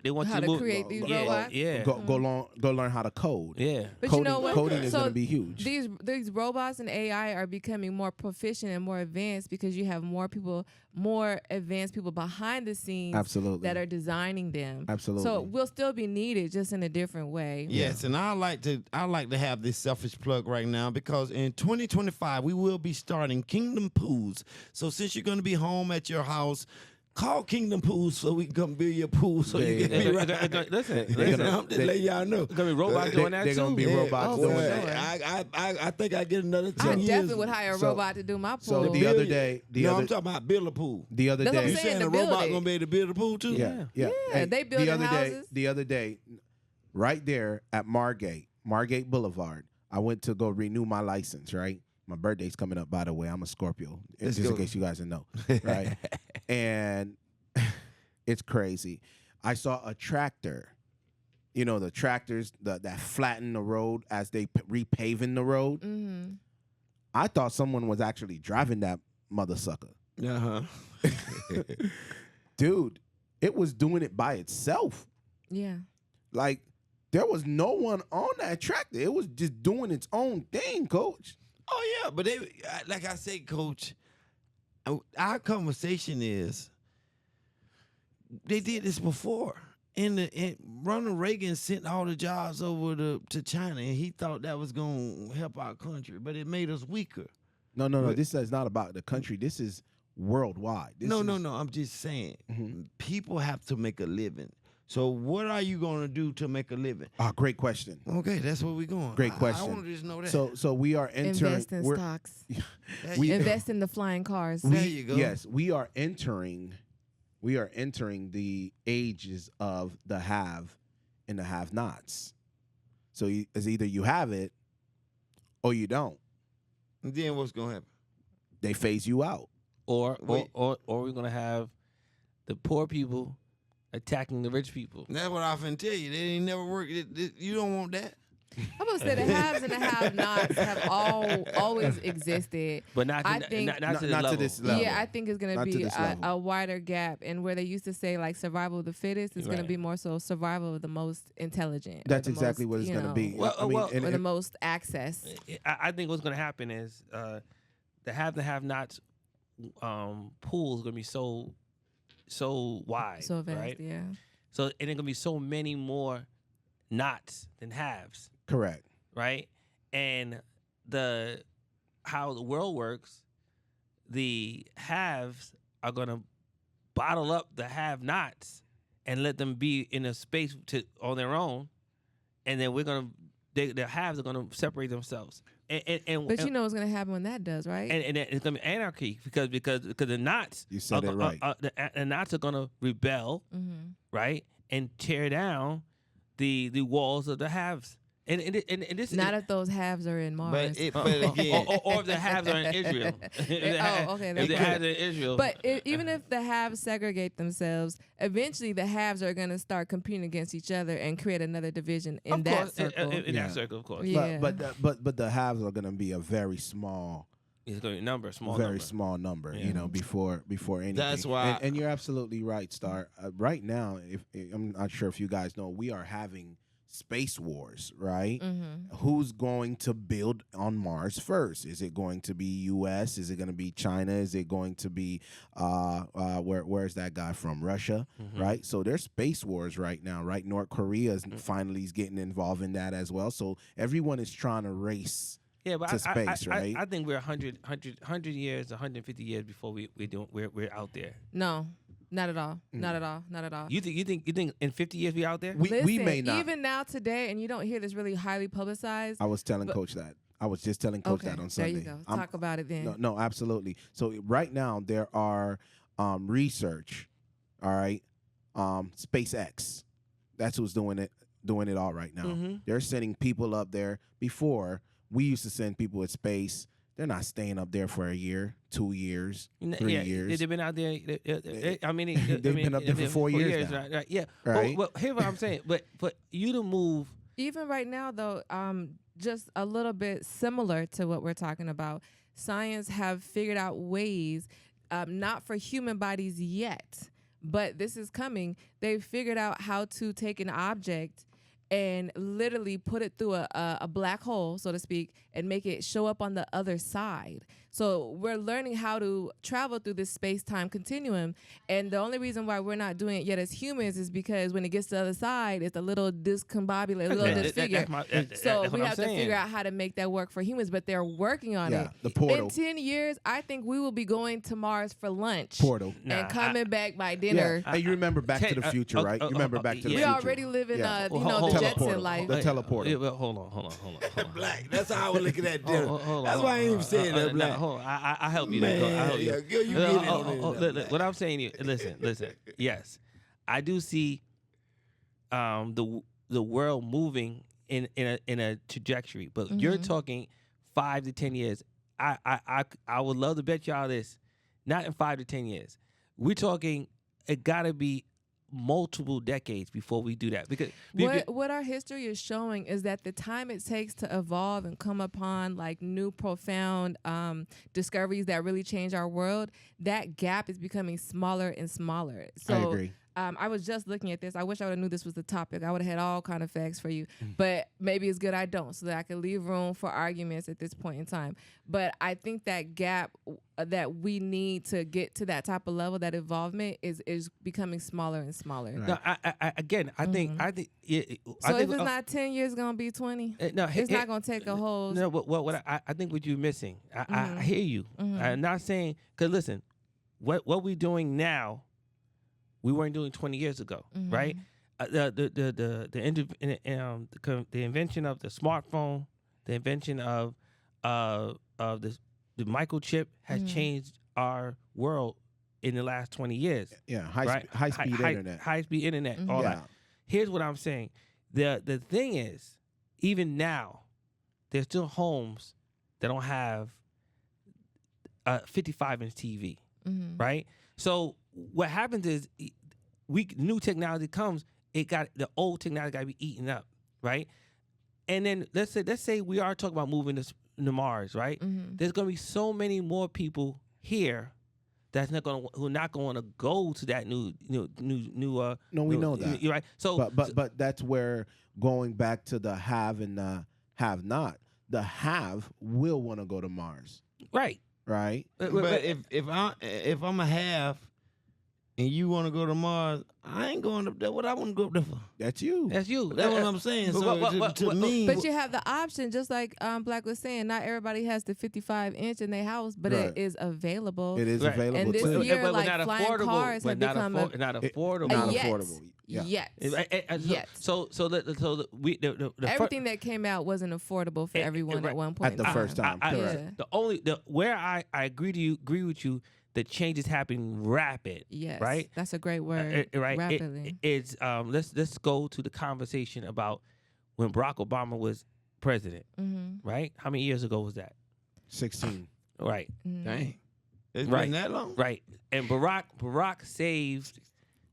They want How you to move. create these yeah, robots? Yeah. Go learn how to code. Yeah. But Coding, you know what? coding is So going to be huge. These robots and AI are becoming more proficient and more advanced because you have more advanced people behind the scenes Absolutely. that are designing them. Absolutely. So we'll still be needed, just in a different way. Yes, and I like to have this selfish plug right now because in 2025 we will be starting Kingdom Pools. So since you're going to be home at your house, call Kingdom Pools so we can come build your pool so you can be right. Listen, I'm just letting y'all know. Gonna be robots doing that They're too. going to be robots Oh, doing for that. sure. I think I get another 10 I years. definitely would hire a So- robot to do my pool. So the other day, I'm talking about build a pool. the other That's what I'm day, You saying, saying to a build robot it. gonna be able to build a pool too? yeah. Yeah, And they building the other houses. the other day, right there at Margate Boulevard, I went to go renew my license. Right, my birthday's coming up. By the way, I'm a Scorpio. Let's Just in go. case you guys didn't know, right? And it's crazy. I saw a tractor. You know the tractors that flatten the road as they repaving the road. Mm-hmm. I thought someone was actually driving that mother sucker. Uh-huh. Dude, it was doing it by itself. Yeah. Like, there was no one on that tractor. It was just doing its own thing, coach. Oh yeah, but they like I said, Coach. Our conversation is they did this before. And Ronald Reagan sent all the jobs over to China, and he thought that was going to help our country, but it made us weaker. No. This is not about the country. This is worldwide. No. I'm just saying, Mhm. people have to make a living. So what are you going to do to make a living? Great question. Okay, that's where we're going. Great I question. want to just know that. So we are entering. Invest in we're- stocks. we- Invest in the flying cars. There you go. Yes, we are entering the ages of the have and the have-nots. So it's either you have it or you don't. And then what's going to happen? They phase you out. or we're gonna have the poor people attacking the rich people. That's what I finna tell you. They ain't never work. You don't want that. I'm gonna say the haves and the have-nots have always existed. But not to, I think not to, not to this level. Yeah, I think it's gonna Not to be this level. a wider gap, and where they used to say like survival of the fittest, it's gonna Right. be more so survival of the most intelligent. or That's the exactly most, what it's you going to know, be. Well, I mean, well, and or the most access. I think what's gonna happen is the have-nots pool is gonna be so wide, So vast, right? yeah. So and there's gonna be so many more knots than haves, correct. right? And how the world works, the haves are gonna bottle up the have-nots and let them be in a space on their own, and then the haves are gonna separate themselves. But you know what's gonna happen when that does, right? And it's gonna be anarchy because the knots. You said it right. The knots are gonna rebel, Mm-hmm. right, and tear down the walls of the haves. And this Not if those halves are in Mars. But again, or if the haves are in Israel. If okay, if that's the good. haves are in Israel. But even if the haves segregate themselves, eventually the haves are going to start competing against each other and create another division in of that course, circle. in Yeah. that circle, of course, Yeah. But the haves are going to be a very small, it's going to be small very number. small number. Yeah. You know, before anything. That's why- And you're absolutely right, Star. Right now, if I'm not sure if you guys know, we are having space wars, right? Mm-hmm. Who's going to build on Mars first? Is it going to be U.S.? Is it going to be China? Is it going to be where's that guy from? Russia, Mhm. right? So there's space wars right now, right? North Korea is finally is getting involved in that as well. So everyone is trying to race. Yeah, but to space, right? I think we're 100 years, 150 years before we're out there. No, not at all. Not at all. Not at all. You think in 50 years we out there? We Listen, may not. even now today, and you don't hear this really highly publicized. I was telling Coach that. I was just telling Coach Okay, that on Sunday. there you go. I'm- Talk about it then. No, absolutely. So right now there are research, all right, SpaceX. That's who's doing it all right now. Mhm. They're sending people up there. Before we used to send people at space. They're not staying up there for a year, 2 years, 3 years. They've been out there. I mean, They've been up there for 4 years now. right? Yeah. Right. Well, here's what I'm saying. But you to move. Even right now, though, just a little bit similar to what we're talking about, science have figured out ways, not for human bodies yet, but this is coming. They've figured out how to take an object and literally put it through a black hole, so to speak, and make it show up on the other side. So we're learning how to travel through this space-time continuum. And the only reason why we're not doing it yet as humans is because when it gets to the other side, it's a little discombobulated, a little disfigured. So we have to figure out how to make that work for humans, but they're working on it. The portal. In 10 years, I think we will be going to Mars for lunch. Portal. And coming back by dinner. Yeah. And you remember Back to the Future, right? You remember Back to the We Future. already live in, Yeah. the Jetson Teleportal. life. The teleporter. Yeah, well, hold on. Black. That's how I was looking at dinner. Hold on, That's why I ain't even saying that, Black. Hold on. I help you. Man, I help you. yeah, girl, you get it on it. Look, what I'm saying to you, listen. Yes, I do see the world moving in a trajectory, but you're talking 5 to 10 years. I would love to bet y'all this. Not in 5 to 10 years. We're talking. It gotta be multiple decades before we do that, because what our history is showing is that the time it takes to evolve and come upon like new profound discoveries that really change our world, that gap is becoming smaller and smaller. So I agree. I was just looking at this. I wish I would have knew this was the topic. I would have had all kind of facts for you, but maybe it's good I don't, so that I can leave room for arguments at this point in time. But I think that gap that we need to get to that type of level, that involvement is becoming smaller and smaller. Right. no, I think. So if it's not 10 years, it's gonna be 20. It's not gonna take a whole. No, what I think what you're missing. I hear you. I'm not saying, because listen, what we're doing now, we weren't doing 20 years ago, right? The invention of the smartphone, the invention of the microchip has changed our world in the last 20 years. Yeah, right? high speed internet. High speed internet, all that. Here's what I'm saying. The thing is, even now, there's still homes that don't have a 55-inch TV. right? So what happens is new technology comes, the old technology got to be eaten up, right? And then let's say we are talking about moving to Mars, right? There's gonna be so many more people here who are not going to go to that new. No, we know that. You're right. So, but that's where going back to the have and the have not. The have will want to go to Mars, right. right? But if I'm a half and you want to go to Mars, I ain't going up there. What I want to go up there for? That's you. That's you. That's what I'm saying. So to me, But you have the option, just like Black was saying. Not everybody has the 55-inch in their house, but Right. it is available. It is Right. available And this too. year, But like not flying affordable, cars but have not become not affordable. Not yet. affordable. Yeah. Yet. Yet. So the Everything that came out wasn't affordable for everyone right. at one point. At the in first time. Yeah. Where I agree with you, the change is happening rapid. Yes. Right. That's a great word. Right. Rapidly. It's let's go to the conversation about when Barack Obama was president. Right. How many years ago was that? 16. Right. dang, it's Right. been that long. Right. And Barack saved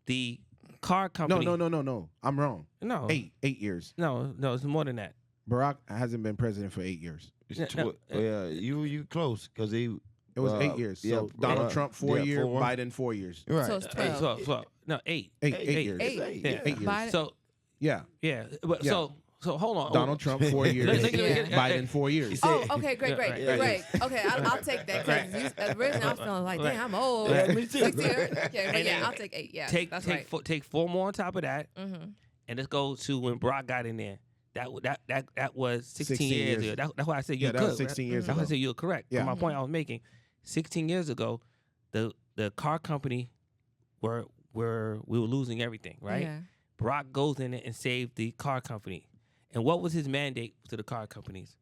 the car company. No. I'm wrong. No. 8 years. No, it's more than that. Barack hasn't been president for 8 years. It's No, yeah, you close because he. It was 8 years. So Donald Trump 4 yeah, years, 4. Biden 4 years. Right. So it's 12. 12. No, 8. 8 years. Eight. Yeah. 8 years. Biden- So Yeah. yeah, but Yeah. so hold on. Donald Trump 4 years. Yeah. Biden 4 years. Oh, okay, great. Right. Okay, I'll take that because originally I was feeling like, Right. damn, I'm old. Yeah, me too. 60. Okay, but yeah, I'll take 8. Yeah, that's right. Take 4 more on top of that, and let's go to when Barack got in there. That was 16 years ago. That's why I said you Yeah, that could. was 16 years That's why I ago. said you're correct. Yeah. My point I was making, 16 years ago, the car company we were losing everything, right? Yeah. Barack goes in and saved the car company. And what was his mandate to the car companies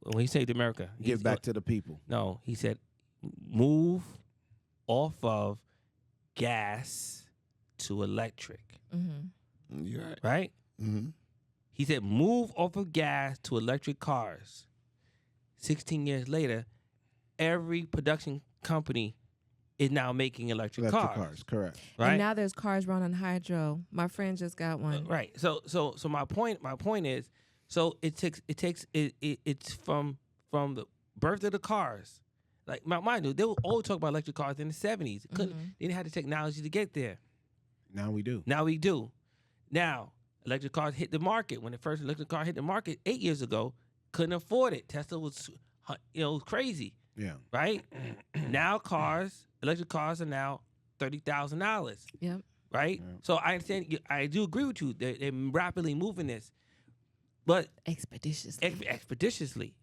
when he saved America? Give back to the people. No, he said, move off of gas to electric, You're right. right? Mm-hmm. He said, move off of gas to electric cars. 16 years later, every production company is now making electric cars. Correct. Right? And now there's cars run on hydro. My friend just got one. Right. So my point is, so it's from the birth of the cars. Like mind you, they were always talking about electric cars in the 70s. They didn't have the technology to get there. Now we do. Now we do. Now electric cars hit the market. When the first electric car hit the market 8 years ago, couldn't afford it. Tesla was, crazy. Yeah. Right. Now electric cars are now $30,000. Yep. Right. Yeah. So I understand. I do agree with you. They're rapidly moving this, but Expeditiously. expeditiously.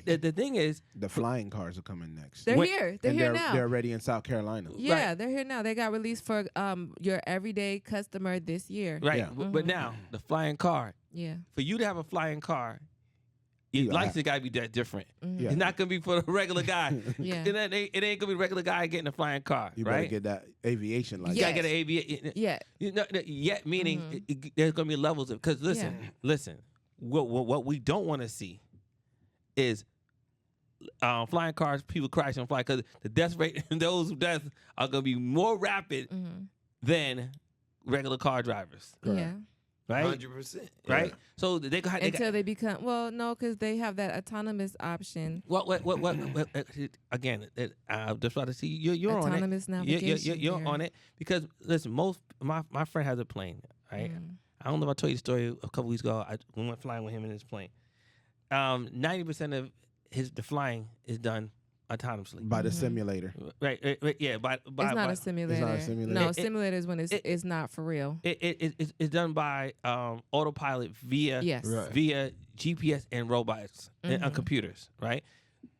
the thing is, The flying cars are coming next. They're here. They're and here now. They're already in South Carolina. Yeah, they're here now. They got released for your everyday customer this year. right? Yeah. But now the flying car. Yeah. For you to have a flying car, your license got to be that different. Yeah. It's not gonna be for the regular guy. Yeah. It ain't gonna be a regular guy getting a flying car, You better right? get that aviation license. You gotta Yes. get an aviation. Yeah. Yet meaning there's gonna be levels of, because listen, what we don't want to see is flying cars, people crashing and flying, because the death rate and those deaths are gonna be more rapid than regular car drivers, Yeah. right? 100%. Right. So they got Until they become because they have that autonomous option. what again? I'm just about to see you're on it. Autonomous navigation. You're on it because listen, my friend has a plane, right? I don't know if I told you the story a couple weeks ago. We went flying with him in his plane. 90% of the flying is done autonomously. By the simulator. Right, yeah. By It's not a simulator. It's not a simulator. No, simulator is when it's not for real. It's done by autopilot via Yes. Right. via GPS and robots and computers. Right.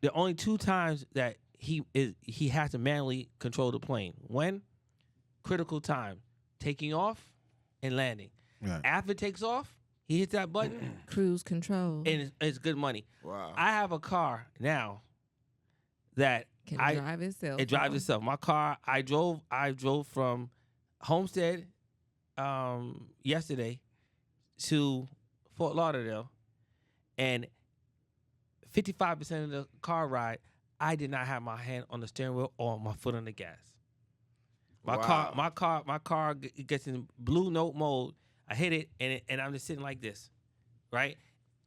The only 2 times that he has to manually control the plane: when critical time, taking off and landing. Right. After it takes off, he hits that button Cruise control. and it's good money. Wow. I have a car now that Can I drive itself. it drives itself. My car, I drove from Homestead yesterday to Fort Lauderdale, and 55% of the car ride, I did not have my hand on the steering wheel or my foot on the gas. My car gets in blue note mode. I hit it, and I'm just sitting like this, right?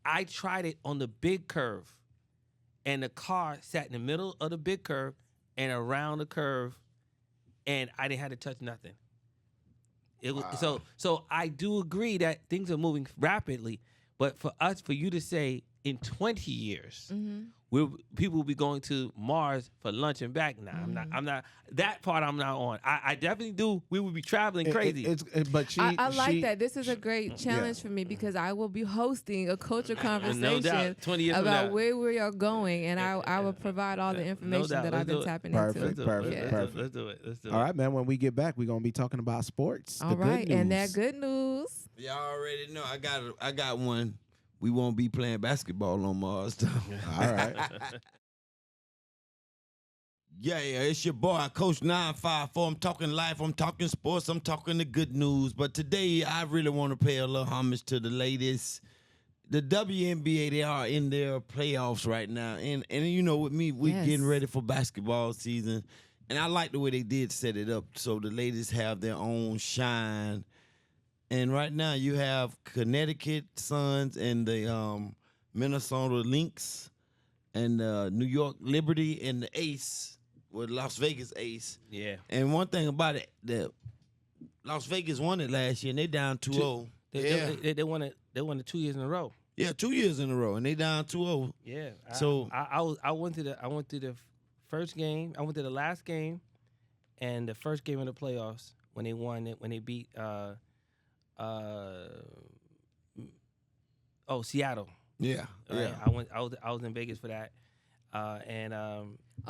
I tried it on the big curve, and the car sat in the middle of the big curve and around the curve, and I didn't have to touch nothing. It was so I do agree that things are moving rapidly, but for you to say in 20 years, people will be going to Mars for lunch and back. Nah, I'm not. That part I'm not on. I definitely do. We would be traveling crazy. But I like that. This is a great challenge for me because I will be hosting a culture conversation No doubt. 20 years about where we are going, and I will provide all the information that I've been tapping into. Perfect. Let's do it. All right, man. When we get back, we're gonna be talking about sports. All right, and that good news. Y'all already know. I got one. We won't be playing basketball on Mars. All right. Yeah, it's your boy, Coach 954. I'm talking life, I'm talking sports, I'm talking the good news. But today, I really want to pay a little homage to the ladies. The WNBA, they are in their playoffs right now. And you know, with me, we're getting ready for basketball season. And I like the way they did set it up so the ladies have their own shine. And right now, you have Connecticut Suns and the Minnesota Lynx and New York Liberty and the Ace. With Las Vegas Ace. Yeah. And one thing about it, the Las Vegas won it last year, and they down 2-0. They won it 2 years in a row. Yeah, 2 years in a row, and they down 2-0. Yeah. So I went to the first game. I went to the last game, and the first game of the playoffs when they won it, when they beat Seattle. Yeah. Right? Yeah. I was in Vegas for that.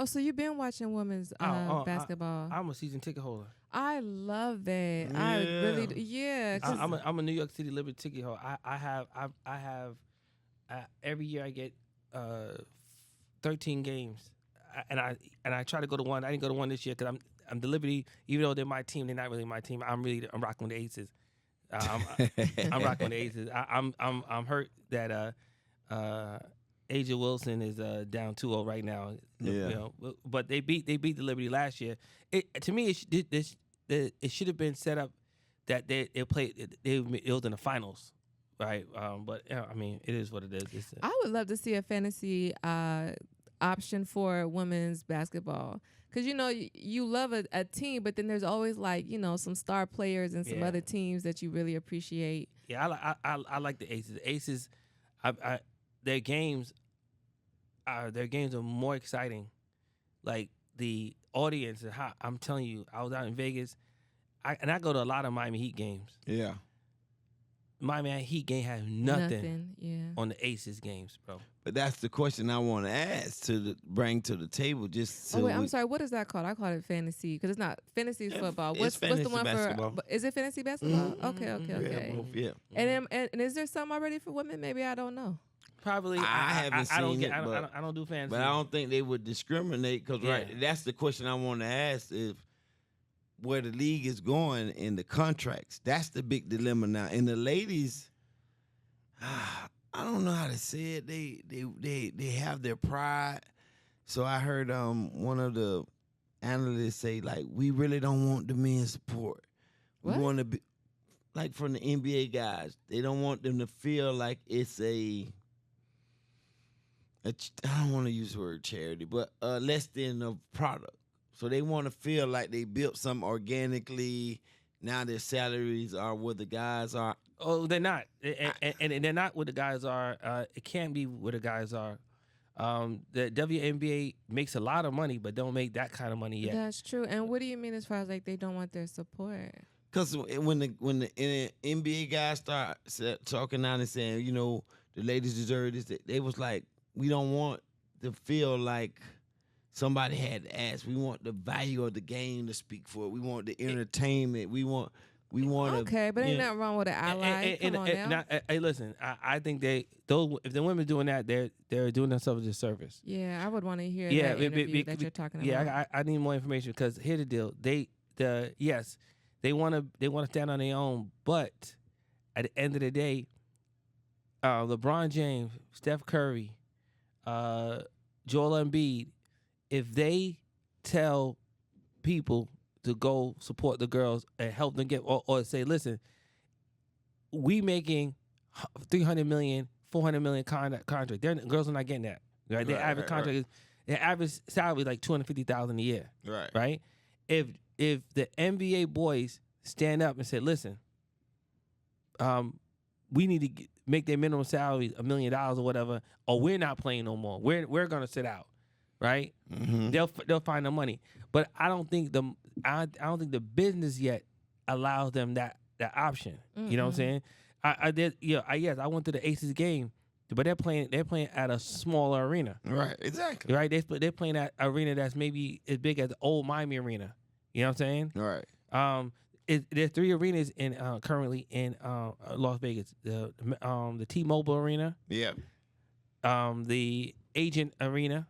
So you've been watching women's basketball. I'm a season ticket holder. I love that. I really do. Yeah. I'm a New York City Liberty ticket holder. I have every year I get 13 games, and I try to go to one. I didn't go to one this year because I'm the Liberty. Even though they're my team, they're not really my team. I'm rocking with the Aces. I'm rocking with the Aces. I'm hurt that Asia Wilson is down 2-0 right now. Yeah. You know, but they beat the Liberty last year. To me, it should have been set up that it was in the finals, right? But yeah, I mean, it is what it is. I would love to see a fantasy option for women's basketball. Because, you know, you love a team, but then there's always, like, you know, some star players and some other teams that you really appreciate. Yeah, I like the Aces. The Aces, their games are more exciting. Like, the audience and how I'm telling you, I was out in Vegas, and I go to a lot of Miami Heat games. Yeah. Miami Heat game has nothing on the Aces games, bro. But that's the question I want to ask bring to the table. Just so I'm sorry. What is that called? I call it fantasy because it's not fantasy football. What's the one basketball. for? Is it fantasy basketball? Okay. Yeah. And is there some already for women? Maybe I don't know. Probably. I haven't seen it. I don't do fantasy. But I don't think they would discriminate because that's the question I want to ask if where the league is going in the contracts. That's the big dilemma now. And the ladies, I don't know how to say it. They have their pride. So I heard one of the analysts say, like, we really don't want the men's support. What? We want to be like from the NBA guys. They don't want them to feel like it's I don't want to use the word charity, but less than a product. So they want to feel like they built something organically. Now their salaries are what the guys are. Oh, they're not, and they're not what the guys are. It can't be what the guys are. The WNBA makes a lot of money, but don't make that kind of money yet. That's true. And what do you mean as far as like they don't want their support? Because when the NBA guys start talking out and saying, you know, the ladies deserve this, they was like, we don't want to feel like somebody had to ask. We want the value of the game to speak for it. We want the entertainment. We want. Okay, but ain't nothing wrong with an ally. Come on now. Hey, listen. I think if the women doing that, they're doing themselves a disservice. Yeah, I would want to hear that interview that you're talking about. Yeah, I need more information because here's the deal. They want to stand on their own, but at the end of the day, LeBron James, Steph Curry, Joel Embiid, if they tell people to go support the girls and help them get, or say, listen, we making 300 million, 400 million contract. Girls are not getting that. Right? Their average contract is, their average salary is like $250,000 a year. Right. Right. If the NBA boys stand up and say, listen, we need to make their minimum salary $1 million or whatever, or we're not playing no more. We're gonna sit out, right? Mm-hmm. They'll find the money, but I don't think I don't think the business yet allows them that option. You know what I'm saying? I did. Yes, I went to the Aces game, but they're playing at a smaller arena. Right. Exactly. Right? They're playing at an arena that's maybe as big as the old Miami arena. You know what I'm saying? Right. There's 3 arenas currently in Las Vegas. The T-Mobile Arena, Yeah. the Agent Arena,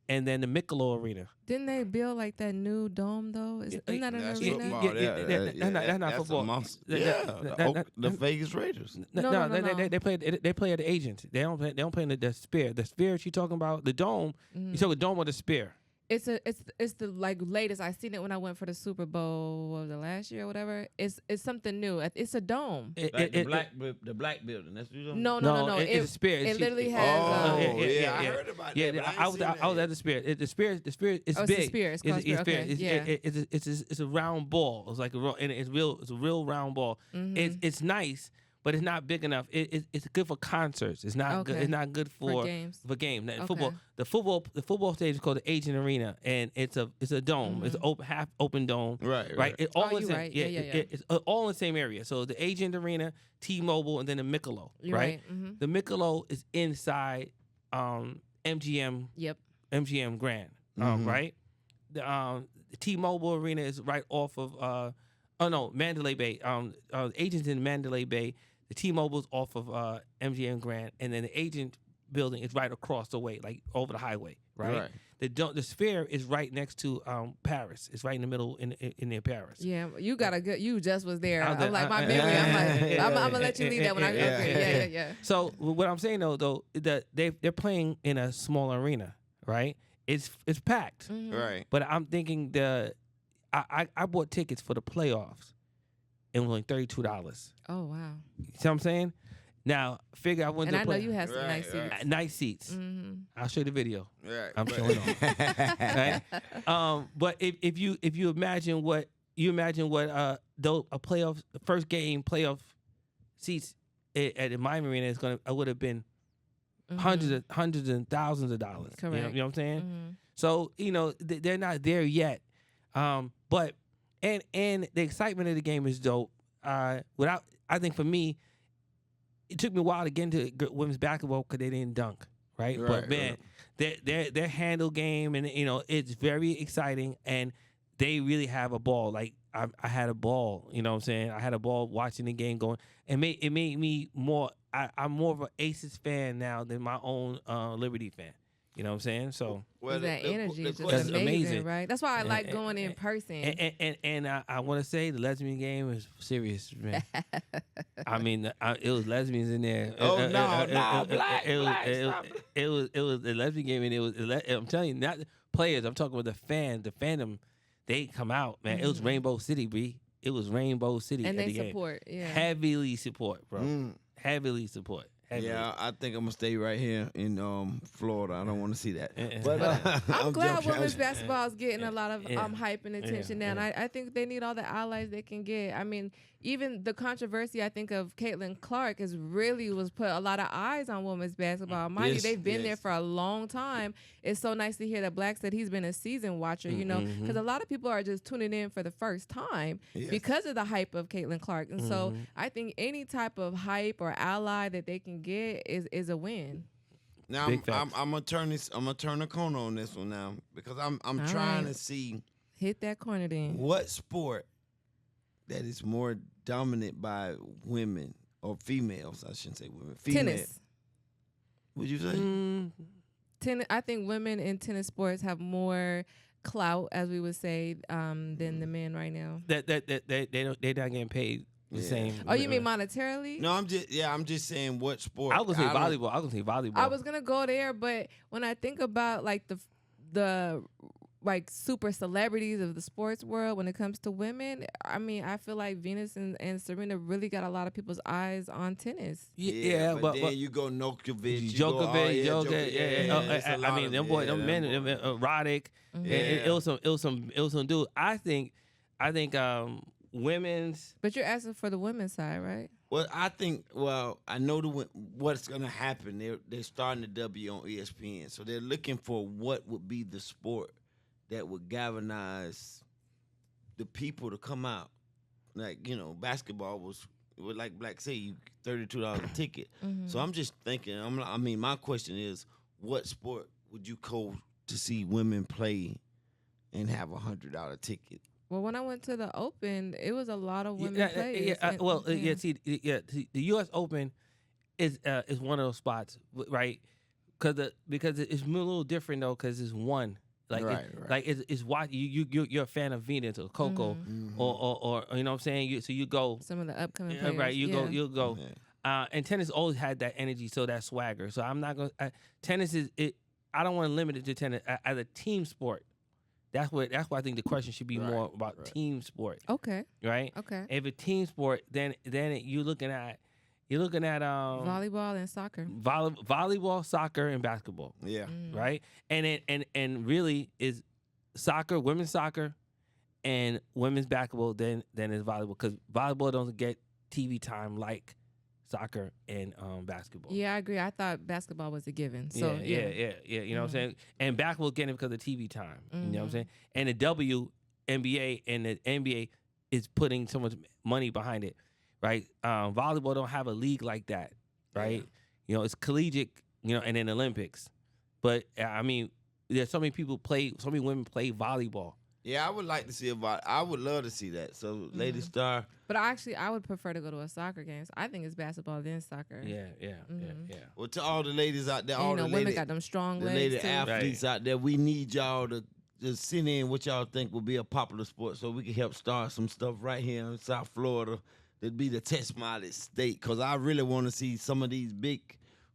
and then the Michelob Arena. Didn't they build like that new dome though? Isn't that an That's arena? football. That's not football. The Vegas Raiders. No. No. They play at the Agent. They don't play in the Sphere. The Sphere you talking about, the dome. You talking the dome or the Sphere? It's the like latest. I seen it when I went for the Super Bowl. What was it, last year or whatever? It's something new. It's a dome. The black building. That's what you're talking No. It's a Sphere. It literally has. I heard about that. Yeah, I was at the Sphere. The Sphere is big. It's a Sphere. It's called Sphere. Okay. It's a round ball. It's like it's a real round ball. It's nice, but it's not big enough. It's good for concerts. It's not good. It's not good for games. For games. Okay. Football. The football stage is called the Agent Arena, and it's a dome. It's an half open dome. Right. It's all it's all in the same area. So the Agent Arena, T-Mobile, and then the Michelob. Right. The Michelob is inside MGM. Yep. MGM Grand. Right. The T-Mobile Arena is right off of Mandalay Bay. Agent's in Mandalay Bay. The T-Mobile's off of MGM Grand, and then the Agent building is right across the way, like over the highway, right? The Sphere is right next to Paris. It's right in the middle in near Paris. Yeah, you got a good. You just was there. I'm like my memory. I'm gonna let you leave that when I go. Yeah. So what I'm saying though, that they're playing in a small arena, right? It's packed, Right. But I'm thinking I bought tickets for the playoffs. It was only $32. Oh wow! You see what I'm saying? Now, figure I went And to I know you had some nice seats. Nice seats. I'll show you the video. Right. I'm showing off. Right? But if you imagine what though a playoff first game playoff seats at the Miami Arena is would have been hundreds and thousands of dollars. Correct. You know what I'm saying? So they're not there yet. But and the excitement of the game is dope. I think for me, it took me a while to get into women's basketball because they didn't dunk, right? But man, their handle game and it's very exciting, and they really have a ball. Like I had a ball, you know what I'm saying? I had a ball watching the game going, and it made me more. I'm more of an Aces fan now than my own Liberty fan. You know what I'm saying? So that energy is that's just amazing, right? That's why I like going in person. And I want to say the lesbian game is serious, man. I mean, it was lesbians in there. Black. It was the lesbian game, and I'm telling you, not the players. I'm talking about the fans, the fandom. They come out, man. It was Rainbow City, B. It was Rainbow City, and at they the support, game. Heavily support, bro. Heavily support. Yeah, I think I'm gonna stay right here in Florida. I don't want to see that. But I'm glad women's basketball is getting a lot of hype and attention now, and I think they need all the allies they can get. I mean, even the controversy I think of Caitlin Clark was put a lot of eyes on women's basketball. Mind you, they've been there for a long time. It's so nice to hear that Black said he's been a seasoned watcher, because a lot of people are just tuning in for the first time because of the hype of Caitlin Clark. And so I think any type of hype or ally that they can get is a win. Now I'm gonna turn the corner on this one now, because I'm trying to see hit that corner then. What sport that is more dominant by women or females? I shouldn't say women. Tennis. Would you say? Tennis. I think women in tennis sports have more clout, as we would say, than the men right now. They're not getting paid the same. Oh, you mean monetarily? No, I'm just saying what sport. I was gonna say volleyball. I was gonna go there, but when I think about like the like super celebrities of the sports world when it comes to women. I mean, I feel like Venus and Serena really got a lot of people's eyes on tennis. Yeah, but then you go Djokovic, I mean, them boys, them men, Roddick. It was some dude. I think women's. But you're asking for the women's side, right? Well, I know what's going to happen. They're starting the W on ESPN, so they're looking for what would be the sport that would galvanize the people to come out. Like, basketball was like Black say, you $32 a ticket. Mm-hmm. So I'm just thinking. My question is, what sport would you go to see women play and have $100 ticket? Well, when I went to the Open, it was a lot of women players. The U.S. Open is one of those spots, right? Because it's a little different though, because it's one. Like it's watch you're a fan of Venus or Coco or you know what I'm saying. So you go some of the upcoming players, right? You'll go. And tennis always had that energy, so that swagger. So I'm not gonna. Tennis is it. I don't want to limit it to tennis as a team sport. That's why I think the question should be more about team sport. Okay. Right. Okay. If a team sport, then you're looking at volleyball and soccer. Volleyball, soccer, and basketball. Yeah. Right. And really is soccer, women's soccer, and women's basketball. Then is volleyball, because volleyball doesn't get TV time like soccer and basketball. Yeah, I agree. I thought basketball was a given. So yeah. You know what I'm saying? And basketball getting it because of TV time. You know what I'm saying? And the WNBA and the NBA is putting so much money behind it, right? Volleyball don't have a league like that, right? Yeah. It's collegiate, and then Olympics. But I mean, there's so many women play volleyball. Yeah, I would like to see I would love to see that. So, Lady Star. But actually, I would prefer to go to a soccer game. So I think it's basketball then soccer. Yeah. Well, to all the ladies out there, women got them strong legs. The lady too. athletes out there, we need y'all to send in what y'all think will be a popular sport, so we can help start some stuff right here in South Florida. That'd be the test pilot state, because I really want to see some of these big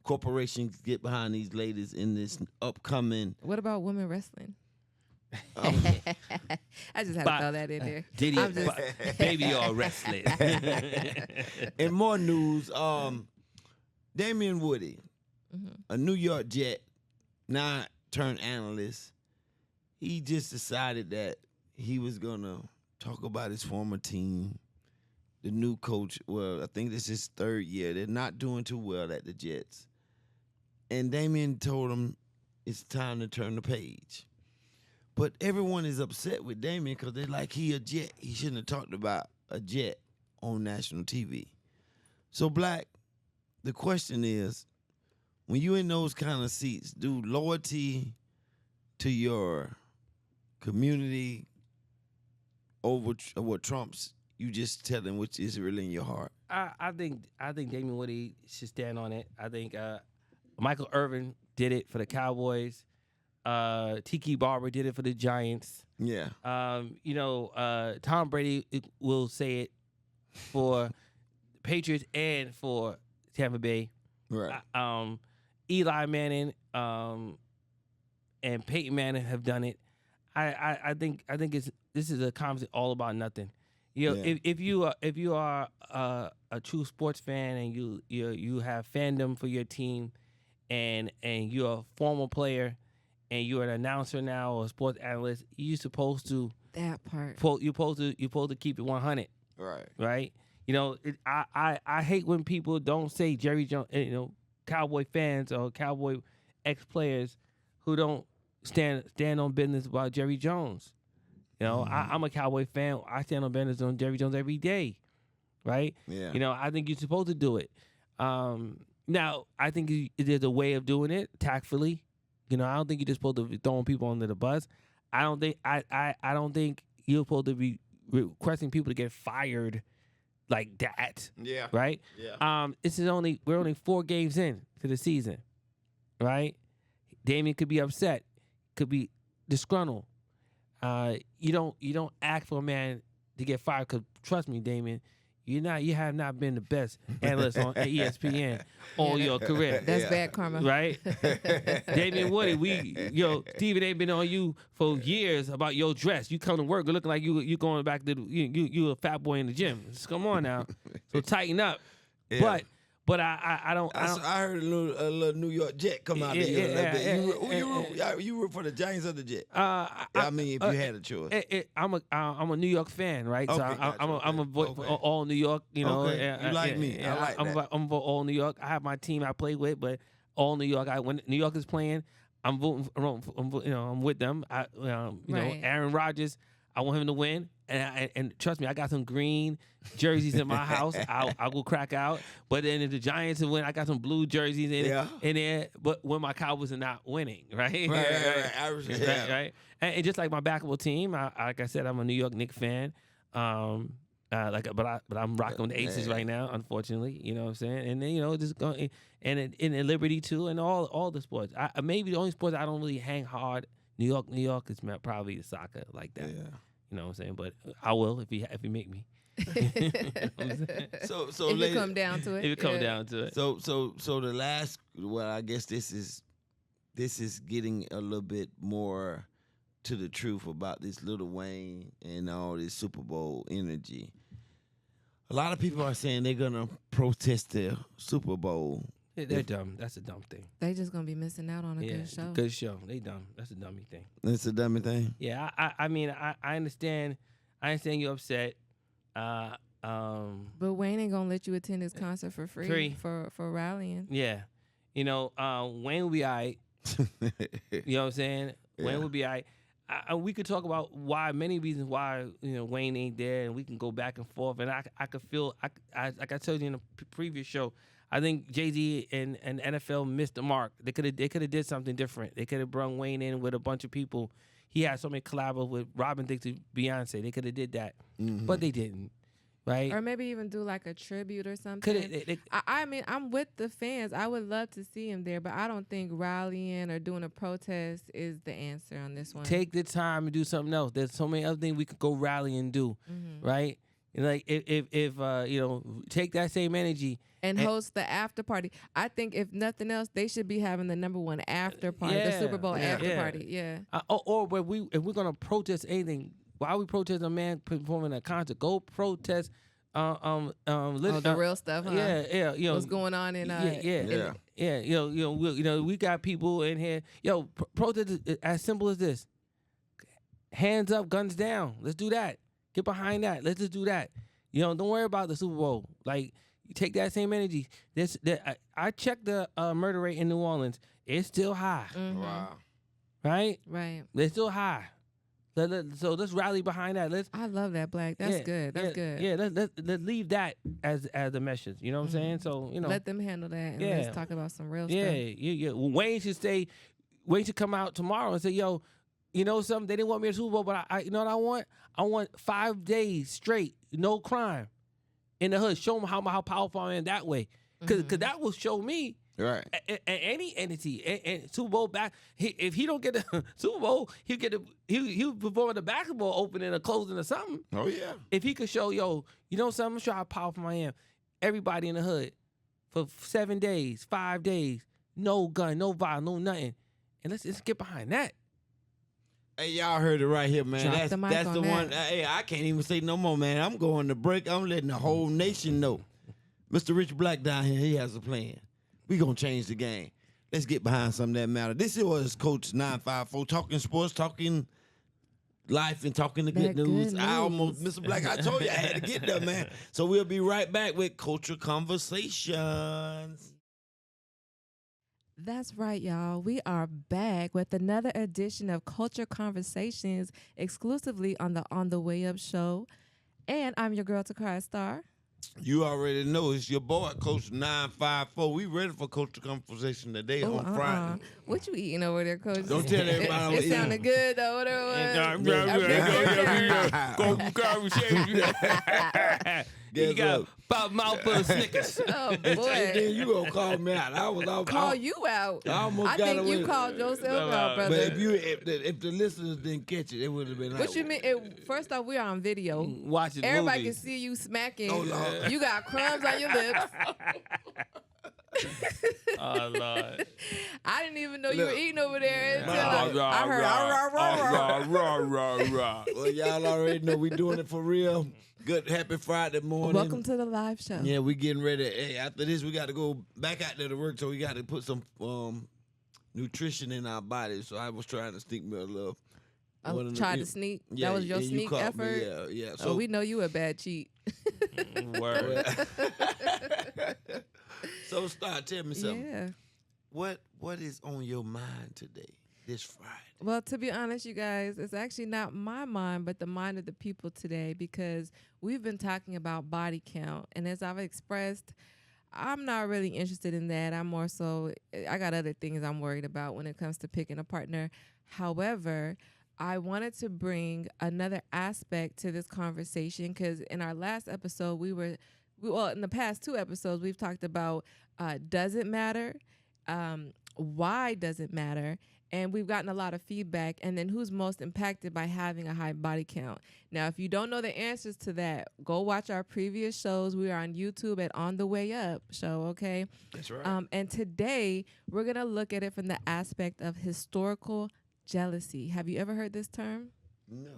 corporations get behind these ladies in this upcoming. What about women wrestling? I just had to throw that in there. Baby, you're wrestling. In more news, Damian Woody, a New York Jet, now turned analyst, he just decided that he was gonna talk about his former team, the new coach. Well, I think this is his third year. They're not doing too well at the Jets, and Damian told him it's time to turn the page. But everyone is upset with Damian because they're like, he a Jet. He shouldn't have talked about a Jet on national TV. So, Black, the question is, when you in those kind of seats, do loyalty to your community over what trumps you just telling which is really in your heart? I think Damian Woody should stand on it. I think Michael Irvin did it for the Cowboys. Tiki Barber did it for the Giants. Yeah. Tom Brady will say it for Patriots and for Tampa Bay. Right. Eli Manning and Peyton Manning have done it. I think this is a conversation all about nothing. If you are a true sports fan and you have fandom for your team, and you're a former player, and you're an announcer now or a sports analyst, you're supposed to that part. You're supposed to keep it 100. Right. I hate when people don't say Jerry Jones. Cowboy fans or Cowboy ex-players who don't stand on business about Jerry Jones. I'm a Cowboy fan. I stand on business on Jerry Jones every day. Right. Yeah. I think you're supposed to do it. Now I think there's a way of doing it tactfully. I don't think you're just supposed to be throwing people under the bus. I don't think you're supposed to be requesting people to get fired like that. Yeah. Right? Yeah. We're only 4 games in to the season. Right? Damian could be upset, could be disgruntled. You don't ask for a man to get fired, because trust me, Damian, You have not been the best analyst on ESPN all your career. That's bad karma. Right? Damian Woody, Steven ain't been on you for years about your dress. You come to work looking like you going back to you a fat boy in the gym. Just come on now. So tighten up. Yeah. But I don't. I heard a little New York Jet come out of you a little bit. You root for the Giants or the Jet? I mean, if you had a choice. I'm a New York fan, right? Okay, So I'm a vote for all New York. You know, Okay. You like me. I like that. I'm for all New York. I have my team I play with, but all New York. When New York is playing, I'm voting. I'm with them. Right. Aaron Rodgers. I want him to win, and trust me, I got some green jerseys in my house. I'll go crack out. But then if the Giants win, I got some blue jerseys in there. But when my Cowboys are not winning, right? Right. And just like my basketball team, like I said, I'm a New York Knicks fan. But I'm rocking with the Aces right now, unfortunately. You know what I'm saying? And then just going and in Liberty too, and all the sports. Maybe the only sports I don't really hang hard. New York is probably the soccer like that. Yeah. You know what I'm saying? But I will if you make me. You know what I'm saying? So if it come down to it. If it come down to it. So the last, well, I guess this is getting a little bit more to the truth about this Lil Wayne and all this Super Bowl energy. A lot of people are saying they're gonna protest the Super Bowl. They're dumb. That's a dumb thing. They just gonna be missing out on a good show. Good show. They dumb. That's a dummy thing. That's a dummy thing. Yeah, I mean, I understand. I understand you're upset. But Wayne ain't gonna let you attend his concert for free. for rallying. Yeah, Wayne will be all right. You know what I'm saying? Yeah. Wayne will be all right. We could talk about many reasons why Wayne ain't there, and we can go back and forth. And I could feel like I told you in a previous show. I think Jay-Z and NFL missed the mark. They could have did something different. They could have brought Wayne in with a bunch of people. He had so many collabs with Robin Thicke to Beyonce. They could have did that, but they didn't. Right? Or maybe even do like a tribute or something. I mean, I'm with the fans. I would love to see him there, but I don't think rallying or doing a protest is the answer on this one. Take the time and do something else. There's so many other things we could go rally and do, right? Like if take that same energy and host the after party. I think if nothing else, they should be having the #1 after party, the Super Bowl after party. Yeah. Or if we're gonna protest anything, why are we protesting a man performing a concert? Go protest. The real stuff. Huh? Yeah. What's going on in? We got people in here. Protest is as simple as this: hands up, guns down. Let's do that. Get behind that. Let's just do that. Don't worry about the Super Bowl. Like, you take that same energy. I checked the murder rate in New Orleans. It's still high. Mm-hmm. Wow. Right? Right. It's still high. So let's rally behind that. I love that, Black. That's good. That's good. Yeah. Let's leave that as a message. You know what I'm saying? So let them handle that. And let's talk about some real stuff. Yeah. Well, Wayne should come out tomorrow and say, yo. You know something? They didn't want me at Super Bowl, but I you know what I want? I want 5 days straight, no crime, in the hood. Show them how powerful I am that way, because that will show me right. Any entity and Super Bowl back. If he don't get the Super Bowl, he'll perform at the basketball opening or closing or something. Oh yeah. If he could show you know something? Show how powerful I am. Everybody in the hood for 7 days, 5 days, no gun, no violence, no nothing, and let's get behind that. Hey, y'all heard it right here, man. Drop That's the one. Hey, I can't even say no more, man. I'm going to break. I'm letting the whole nation know. Mr. Rich Black down here, he has a plan. We gonna change the game. Let's get behind something that matters. This was Coach 954 talking sports, talking life, and talking the good news. I almost, Mr. Black, I told you I had to get there, man. So we'll be right back with Culture Conversations. That's right, y'all. We are back with another edition of Culture Conversations exclusively on the On the Way Up show. And I'm your girl, Takara Star. You already know it's your boy, Coach 954. We ready for Culture Conversation today on Friday. What you eating over there, Coach? Don't tell everybody. It sounded good, though. Guess You got what? about mouthful of Snickers. Oh And then boy. you gonna call me out. I was off. Call you out. I almost I got think away. you called yourself out, But brother. if the listeners didn't catch it, it would have been like. What you mean? First off, we're on video. Watching Everybody movies. can see you smacking. Oh, Lord. You got crumbs on your lips. Oh Lord. I didn't even know you were Look. eating over there until Rah, I heard rah, rah, rah. Well, y'all already know we doing it for real. Good, happy Friday morning. Welcome to the live show. Yeah, we getting ready. Hey, after this, we got to go back out there to work, so we got to put some nutrition in our bodies. So I was trying to sneak me a little. Tried to sneak. Yeah, That was your and you sneak caught effort. Me, yeah. So We know you a bad cheat. Word. So start tell me something. Yeah. What is on your mind today, this Friday? Well, to be honest, you guys, it's actually not my mind, but the mind of the people today, because we've been talking about body count. And as I've expressed, I'm not really interested in that. I'm more so, I got other things I'm worried about when it comes to picking a partner. However, I wanted to bring another aspect to this conversation, because in our last episode, in the past 2 episodes, we've talked about does it matter? Why does it matter? And we've gotten a lot of feedback. And then who's most impacted by having a high body count? Now, if you don't know the answers to that, go watch our previous shows. We are on YouTube at On the Way Up show, okay? That's right. And today, we're going to look at it from the aspect of historical jealousy. Have you ever heard this term? No.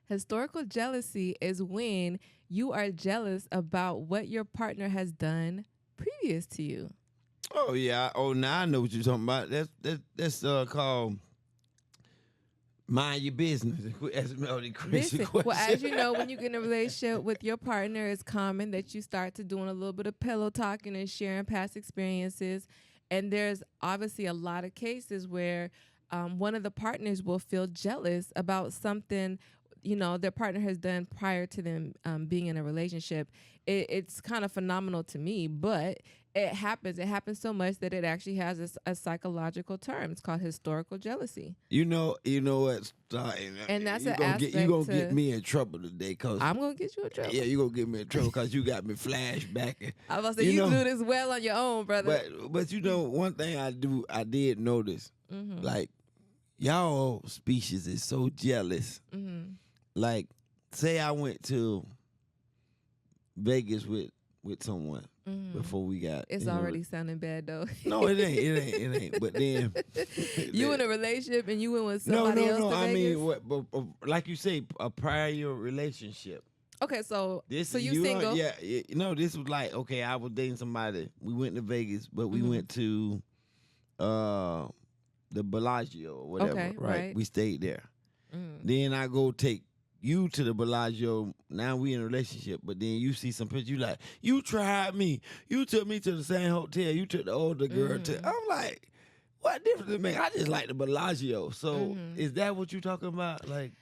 Historical jealousy is when you are jealous about what your partner has done previous to you. Oh yeah. Oh, now I know what you're talking about. That's called mind your business. That's Melody crazy Listen, question. well, as you know, when you get in a relationship with your partner, it's common that you start to doing a little bit of pillow talking and sharing past experiences. And there's obviously a lot of cases where one of the partners will feel jealous about something, their partner has done prior to them being in a relationship. It's kind of phenomenal to me, but it happens. It happens so much that it actually has a psychological term. It's called historical jealousy. You know what? And that's you an gonna aspect you gonna to- get me in trouble today, cause I'm going to get you in trouble. yeah, you gonna get me in trouble because you got me flashbacking. I was about to say, you do this well on your own, brother. But one thing I did notice, like y'all species is so jealous. Like, say I went to Vegas with someone before we got. It's already sounding bad, though. No, it ain't. But then you in a relationship and you went with somebody else to I Vegas? mean, like you say, a prior relationship. Okay, so This so is you single? Yeah, this was like, okay, I was dating somebody. We went to Vegas, but we went to the Bellagio or whatever. Okay, right? right. We stayed there. Then I go take you to the Bellagio. Now we in a relationship, but then you see some pictures. You like, you tried me. You took me to the same hotel. You took the older girl to. I'm like, what difference does it make? I just like the Bellagio. So is that what you talking about? Like,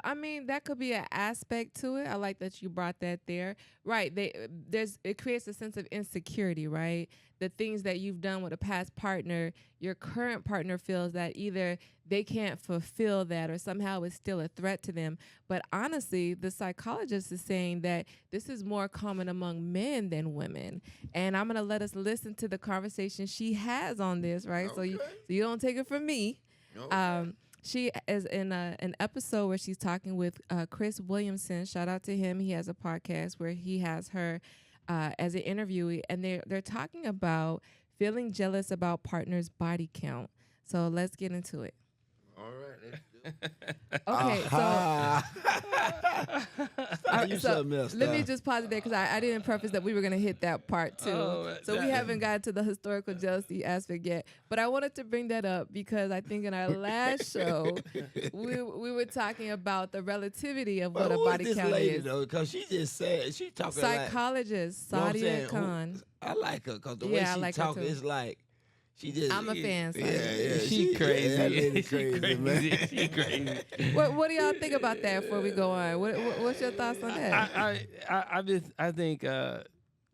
I mean, that could be an aspect to it. I like that you brought that there. Right. It creates a sense of insecurity, right? The things that you've done with a past partner, your current partner feels that either they can't fulfill that or somehow it's still a threat to them. But honestly, the psychologist is saying that this is more common among men than women. And I'm going to let us listen to the conversation she has on this, right? Okay. So you don't take it from me. Okay. She is in an episode where she's talking with Chris Williamson. Shout out to him. He has a podcast where he has her as an interviewee, and they're talking about feeling jealous about partner's body count. So let's get into it. all right, let's do it. Okay, You so something else. let me just pause it there because I didn't preface that we were going to hit that part too. Oh, So we haven't got to the historical jealousy aspect yet. But I wanted to bring that up because I think in our last show, we were talking about the relativity of what a who is body this count lady, is. though? Because she just said she talking Psychologist like. Know what I'm Sadia saying? Khan. I like her because the Yeah, I way she like her talking, too. it's like she just. I'm a fan, Yeah, Sadia. yeah. She crazy. Yeah, that lady She crazy, man. She crazy. What do y'all think about that before we go on? What's your thoughts on that? I think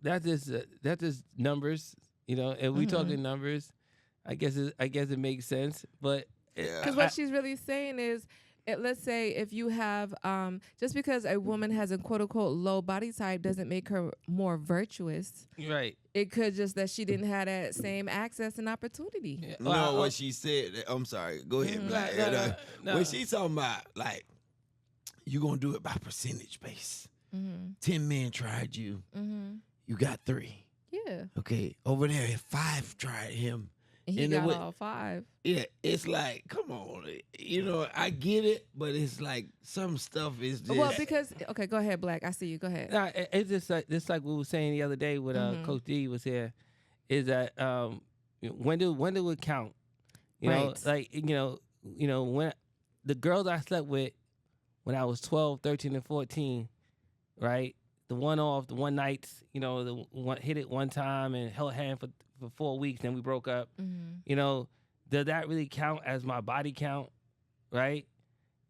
that's just numbers. If we talking numbers, I guess it makes sense. But Yeah. Because what she's really saying is let's say if you have just because a woman has a quote unquote low body type doesn't make her more virtuous. Right. It could just that she didn't have that same access and opportunity. Yeah. No, what she said. I'm sorry. Go ahead. Black. No. When she's talking about like you gonna do it by percentage base. 10 men tried you. You got 3. Yeah. Okay. Over there, 5 tried him. And he And got it would- all 5. Yeah, it's like, come on. You know, I get it, but it's like some stuff is just. Well, because okay, go ahead, Black. I see you. Go ahead. Nah, it's just like we were saying the other day when Coach D was here, is that when do it count? You know, Right. like you know when the girls I slept with when I was 12, 13, and 14, right? The one nights, the one hit it one time and held hand for 4 weeks, then we broke up. You know, does that really count as my body count, right?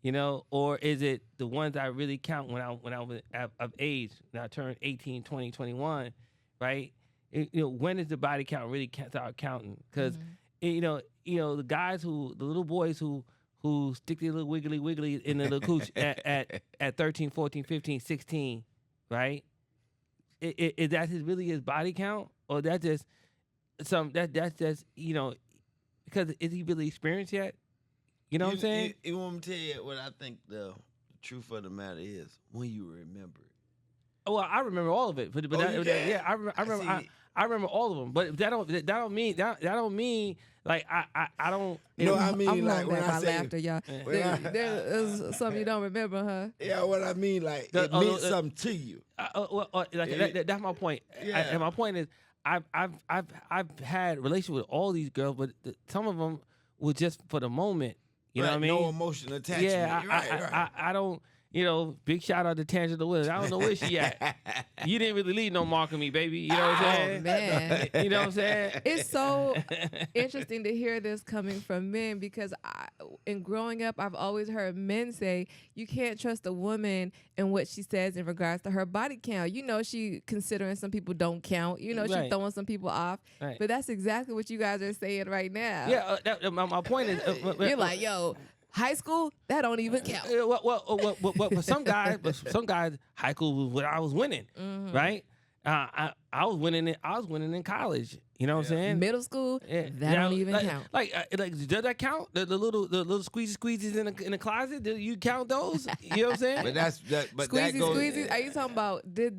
You know, or is it the ones I really count when I was of age, when I turned 18, 20, 21, right? When does the body count really start counting? Because the guys the little boys who stick their little wiggly in the little cooch at 13, 14, 15, 16, right? Is that really his body count, or that's just that's just because is he really experienced yet? You know what I'm saying? You want me to tell you what I think the truth of the matter is when you remember it. Well, I remember all of it, but yeah, I remember all of them. But that don't mean like I don't. No, I mean I'm like when I say laughter, y'all. There's something you don't remember, huh? yeah, what I mean like it meant something to you. That's my point. Yeah. And my point is, I've had relations with all these girls, but some of them were just for the moment. You know what I mean? No emotional attachment. Yeah, Right. I don't. Big shout out to Tangela Willis. I don't know where she at. You didn't really leave no mark on me, baby. You know what I'm saying? Man. You know what I'm saying? It's so interesting to hear this coming from men because in growing up, I've always heard men say you can't trust a woman in what she says in regards to her body count. She considering some people don't count. She Right. throwing some people off. Right. But that's exactly what you guys are saying right now. Yeah, my point is, You're like, yo, high school, that don't even count. Well, for some guys, high school was what I was winning, right? I was winning in college. You know what I'm saying? Middle school, Yeah. that don't even count. Like, does that count? The little squeezies in the closet? Do you count those? You know what I'm saying? But that Squeezy, goes. squeezy. Are you talking about are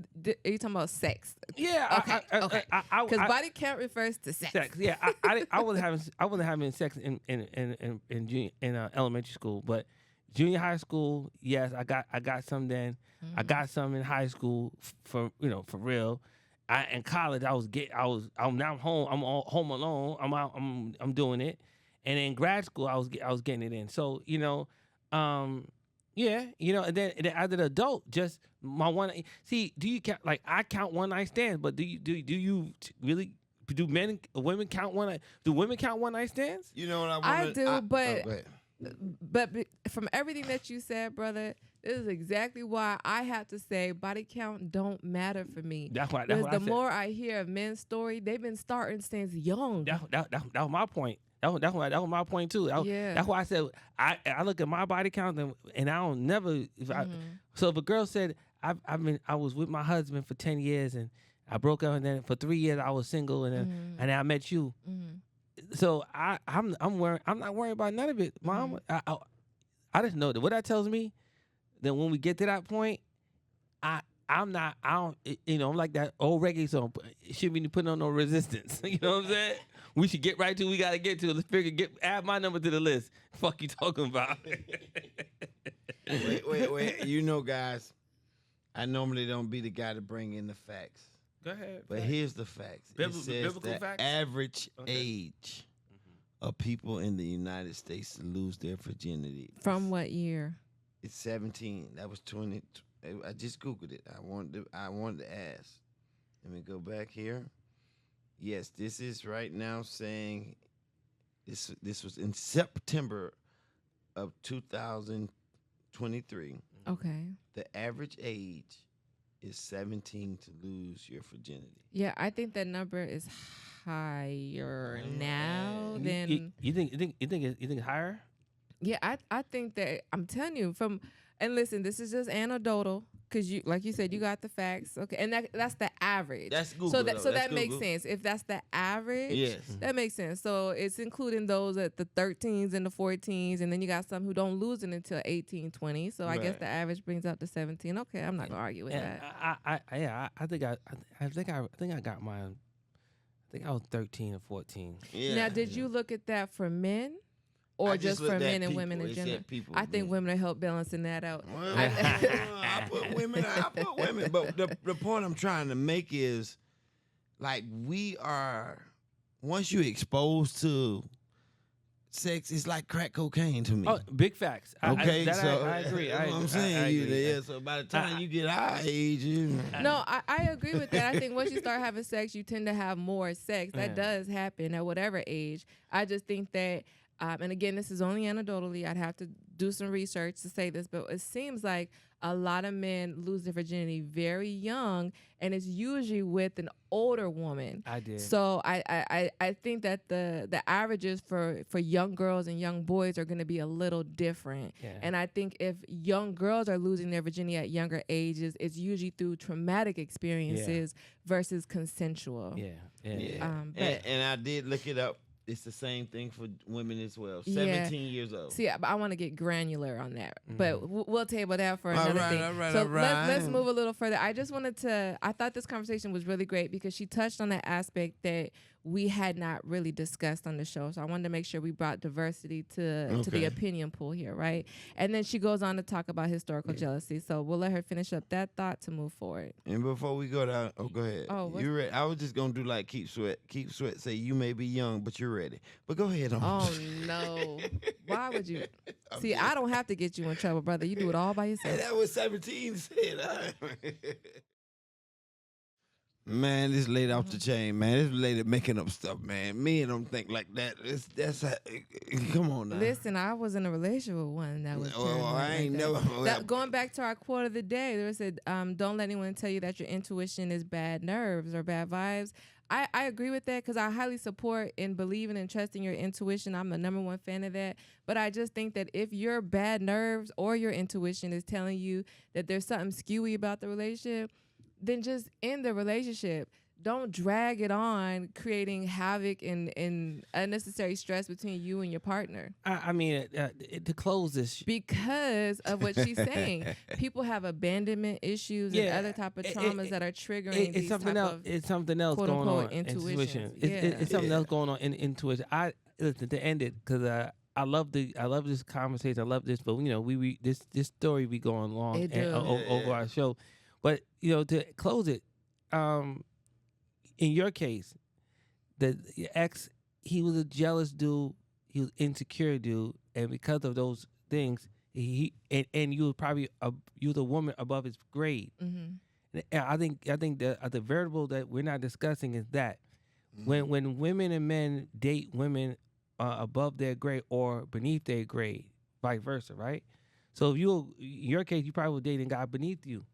you talking about sex? Yeah. Okay. Because body count refers to sex. Yeah, I wasn't having sex in elementary school, but junior high school, yes, I got some then. I got some in high school for real. In college, I'm now home. I'm all home alone. I'm out. I'm doing it, and in grad school, I was getting it in. So and then as an adult, just my one. See, do you count? Like I count one night stands, but do you really? Do women count do women count one night stands? You know what I do, go ahead. but from everything that you said, brother, this is exactly why I have to say body count don't matter for me. That's why. Because I the said. more I hear of men's story, they've been starting since young. That was my point. That was my point too. That's why I said I look at my body count and I don't never. So if a girl said I was with my husband for 10 years and I broke up and then for 3 years I was single and then I met you. So I'm not worried about none of it, Mom. I just know that what that tells me. Then when we get to that point, I'm like that old reggae song. Shouldn't be putting on no resistance. You know what I'm saying? We should get right to what we gotta get to. Let's add my number to the list. Fuck you talking about? Wait. Guys, I normally don't be the guy to bring in the facts. Go ahead. But here's the facts. It says biblical the facts? average age of people in the United States to lose their virginity. From what year? It's 17. That was 20. I just Googled it. I wanted to ask. Let me go back here. Yes, this is right now saying this was in September of 2023. Okay. The average age is 17 to lose your virginity. Yeah, I think that number is higher now than You think it's higher? Yeah, I think that I'm telling you and listen, this is just anecdotal because you, like you said, you got the facts. Okay, and that's the average. That's Google. So That's that makes Google. sense. If that's the average, Yes. that makes sense. So it's including those at the 13s and the 14s, and then you got some who don't lose it until 18, 20. So I guess Right. the average brings out to 17. Okay, I'm not gonna argue with And that. I think I got mine. I think I was 13 or 14. Yeah. Now, did you look at that for men? Or I just looked for at men and people. women in It said general? people, I think yeah. women are help balancing that out. Well, I put women. But the point I'm trying to make is, like, we are. Once you're exposed to sex, it's like crack cocaine to me. Oh, big facts. Okay, I agree. That's what I'm saying. I agree. Yeah. So by the time you get our age, No, I agree with that. I think once you start having sex, you tend to have more sex. That does happen at whatever age. I just think that, and again, this is only anecdotally. I'd have to do some research to say this, but it seems like a lot of men lose their virginity very young, and it's usually with an older woman. I did. So I think that the averages for young girls and young boys are going to be a little different. Yeah. And I think if young girls are losing their virginity at younger ages, it's usually through traumatic experiences versus consensual. yeah. But- And I did look it up. It's the same thing for women as well. Yeah. 17 years old. See, I want to get granular on that, but we'll table that for another thing. All right. So let's move a little further. I just wanted to. I thought this conversation was really great because she touched on that aspect that we had not really discussed on the show. So I wanted to make sure we brought diversity to the opinion pool here, right? And then she goes on to talk about historical jealousy. So we'll let her finish up that thought to move forward. And before we go down, go ahead. Oh, you ready? I was just gonna do like keep sweat. Keep sweat. Say you may be young, but you're ready. But go ahead. Oh no! Why would you? See, I don't have to get you in trouble, brother. You do it all by Hey, yourself. that was 17 said. Man, this lady off the chain, man. This lady making up stuff, man. Me and them think like that. Come on now. Listen, I was in a relationship with one that was. Well, I like ain't that. never. Going back to our quote of the day, there said, "Don't let anyone tell you that your intuition is bad nerves or bad vibes." I agree with that because I highly support and believe in and trusting your intuition. I'm the #1 fan of that. But I just think that if your bad nerves or your intuition is telling you that there's something skewy about the relationship, then just end the relationship. Don't drag it on, creating havoc and unnecessary stress between you and your partner. I mean, to close this, Because of what she's saying, people have abandonment issues and other type of traumas that are triggering these type of it's something else going quote-unquote on. intuitions. It's something else going on in intuition. Listen, to end it, because I love this conversation. I love this, but this story be going long over our show. But to close it, in your case, your ex, he was a jealous dude, he was insecure dude, and because of those things, and you were probably you was a woman above his grade. Mm-hmm. And I think the variable that we're not discussing is that when women and men date women above their grade or beneath their grade, vice versa, right? So if in your case, you probably were dating a guy beneath you.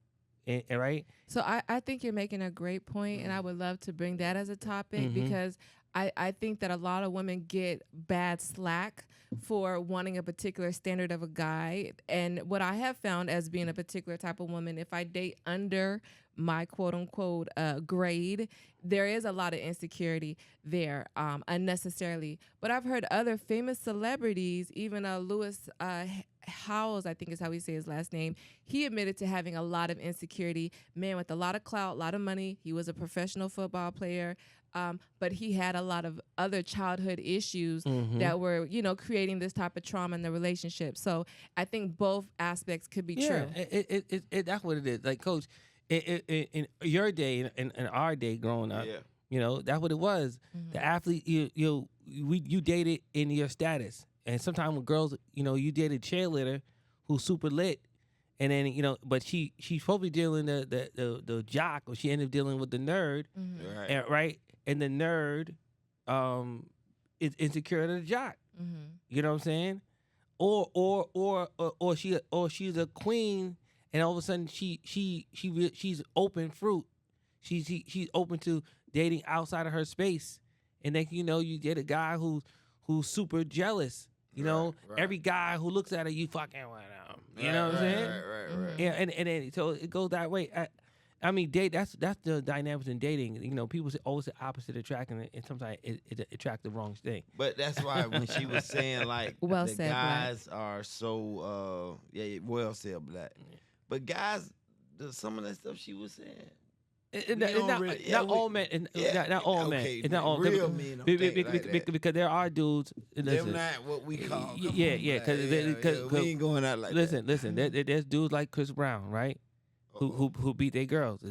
And right? So I think you're making a great point, and I would love to bring that as a topic because I think that a lot of women get bad slack for wanting a particular standard of a guy. And what I have found as being a particular type of woman, if I date under my quote unquote grade, there is a lot of insecurity there unnecessarily. But I've heard other famous celebrities, even Lewis Howes, I think is how we say his last name, he admitted to having a lot of insecurity. Man with a lot of clout, a lot of money. He was a professional football player. But he had a lot of other childhood issues that were, creating this type of trauma in the relationship. So I think both aspects could be true. That's what it is. Like, Coach, in your day, in our day growing up, that's what it was. The athlete, you dated in your status. And sometimes with girls, you dated a cheerleader who's super lit. And then, but she's probably dealing the jock, or she ended up dealing with the nerd, right? And the nerd is insecure to the jock. You know what I'm saying? Or she's a queen, and all of a sudden she's open fruit. She's open to dating outside of her space, and then you date a guy who's super jealous. You know, Right. every guy who looks at her, you fucking with him. You know what I'm saying? Right. Yeah, and then so it goes that way. I mean, that's the dynamics in dating. You know, people say always the opposite attracting, and sometimes it attracts the wrong thing. But that's why when she was saying like Well the said, Black. guys are so well said, Black. But guys, some of that stuff she was saying. Not all men. Not all men. Okay, It's not all real men don't think like that. because there are dudes. They're Listen, not what we call. yeah. Because we ain't going out like that. listen. There's dudes like Chris Brown, right? Who beat their girls.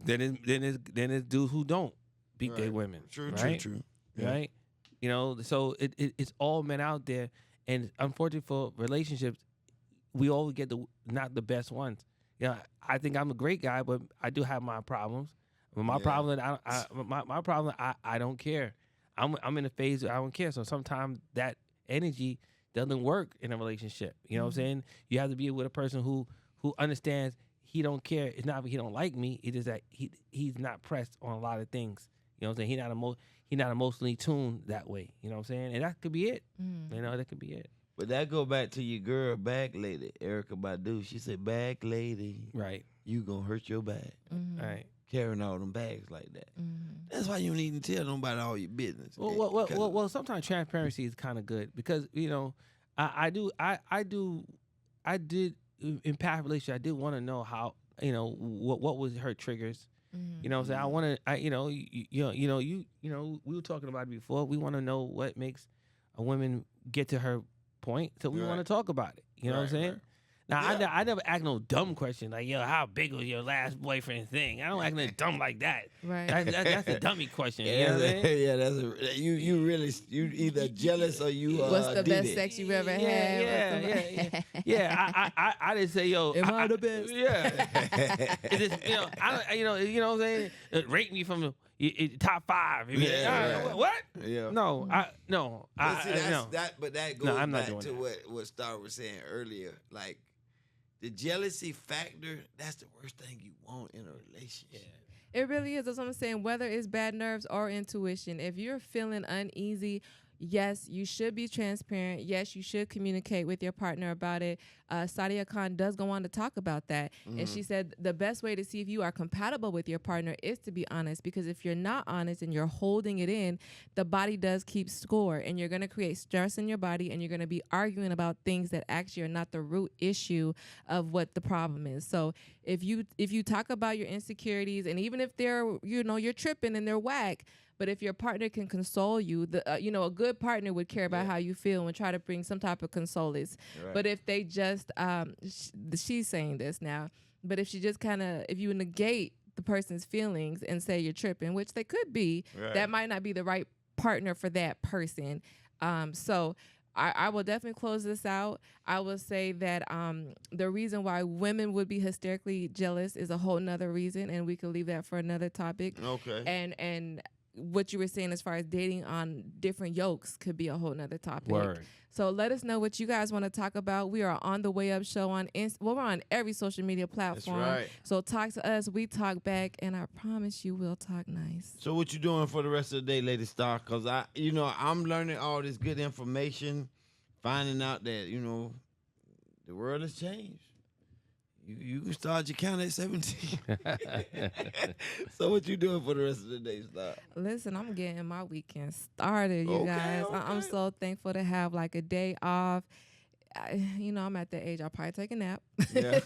Then there's dudes who don't beat their women. True. Yeah. Right? You know, so it's all men out there, and unfortunately for relationships, we always get not the best ones. You know, I think I'm a great guy, but I do have my problems. My problem that I don't care. I'm in a phase where I don't care. So sometimes that energy doesn't work in a relationship. You know what I'm saying? You have to be with a person who understands he don't care. It's not that he don't like me. It is that he's not pressed on a lot of things. You know what I'm saying? He's not emotionally tuned that way. You know what I'm saying? And that could be it. You know, that could be it. But that go back to your girl, Bag Lady, Erykah Badu. She said, "Bag Lady, Right. you gonna hurt your bag, Right. carrying all them bags like that." That's why you don't need to tell nobody all your business. Well, sometimes transparency is kind of good because you know, I did in past relationships. I did want to know how what was her triggers. You know what I'm saying? We were talking about it before. We want to know what makes a woman get to her point, so we want to talk about it. You know what I'm saying? Now, I never ask no dumb question like, yo, how big was your last boyfriend thing? I don't act no dumb like that. Right. That's a dummy question. You know what I'm saying? That's you either jealous or you. What's the did best it. sex you've ever had? Yeah. I didn't say, yo. Am I the best? Yeah. It is, you know what I'm saying? Rate me from the top 5. What? Yeah. No, no. But see, no. that goes I'm not back doing to what Star was saying earlier. Like the jealousy factor, that's the worst thing you want in a relationship. It really is. That's what I'm saying. Whether it's bad nerves or intuition, if you're feeling uneasy, yes, you should be transparent. Yes, you should communicate with your partner about it. Sadia Khan does go on to talk about that. And she said the best way to see if you are compatible with your partner is to be honest, because if you're not honest and you're holding it in, the body does keep score, and you're going to create stress in your body, and you're going to be arguing about things that actually are not the root issue of what the problem is. So if you talk about your insecurities, and even if they're, you're tripping and they're whack, but if your partner can console you, a good partner would care about how you feel and try to bring some type of solace. Right. But if they just, she's saying this now, but if she just if you negate the person's feelings and say you're tripping, which they could be, that might not be the right partner for that person. So I will definitely close this out. I will say that the reason why women would be hysterically jealous is a whole nother reason, and we could leave that for another topic. Okay. And what you were saying as far as dating on different yokes could be a whole nother topic. Word. So let us know what you guys want to talk about. We are on the Way Up Show on we're on every social media platform. That's right. So talk to us, we talk back, and I promise you we'll talk nice. So what you doing for the rest of the day, Lady Star? Because I'm learning all this good information, finding out that, the world has changed. You can start your count at 17. So what you doing for the rest of the day, Star? Listen, I'm getting my weekend started, you guys. Okay. I'm so thankful to have like a day off. I'm at that age, I'll probably take a nap. Yeah.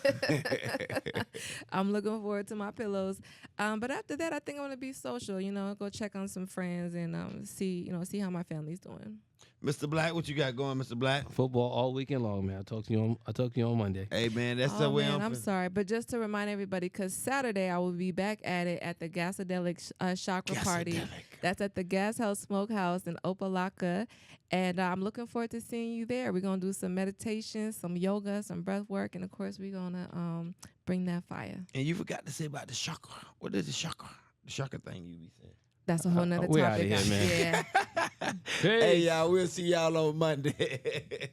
I'm looking forward to my pillows. But after that, I think I'm going to be social, go check on some friends and see how my family's doing. Mr. Black, what you got going, Mr. Black? Football all weekend long, man. I'll talk to you on Monday. Hey, man, that's the way I'm sorry. But just to remind everybody, because Saturday I will be back at it at the Gasadelic Chakra Party. That's at the Gas House Smokehouse in Opalaka. And I'm looking forward to seeing you there. We're going to do some meditation, some yoga, some breath work. And, of course, we're going to bring that fire. And you forgot to say about the chakra. What is the chakra? The chakra thing you be saying. That's a whole nother topic. We out of here, man. Yeah. Hey, y'all, we'll see y'all on Monday.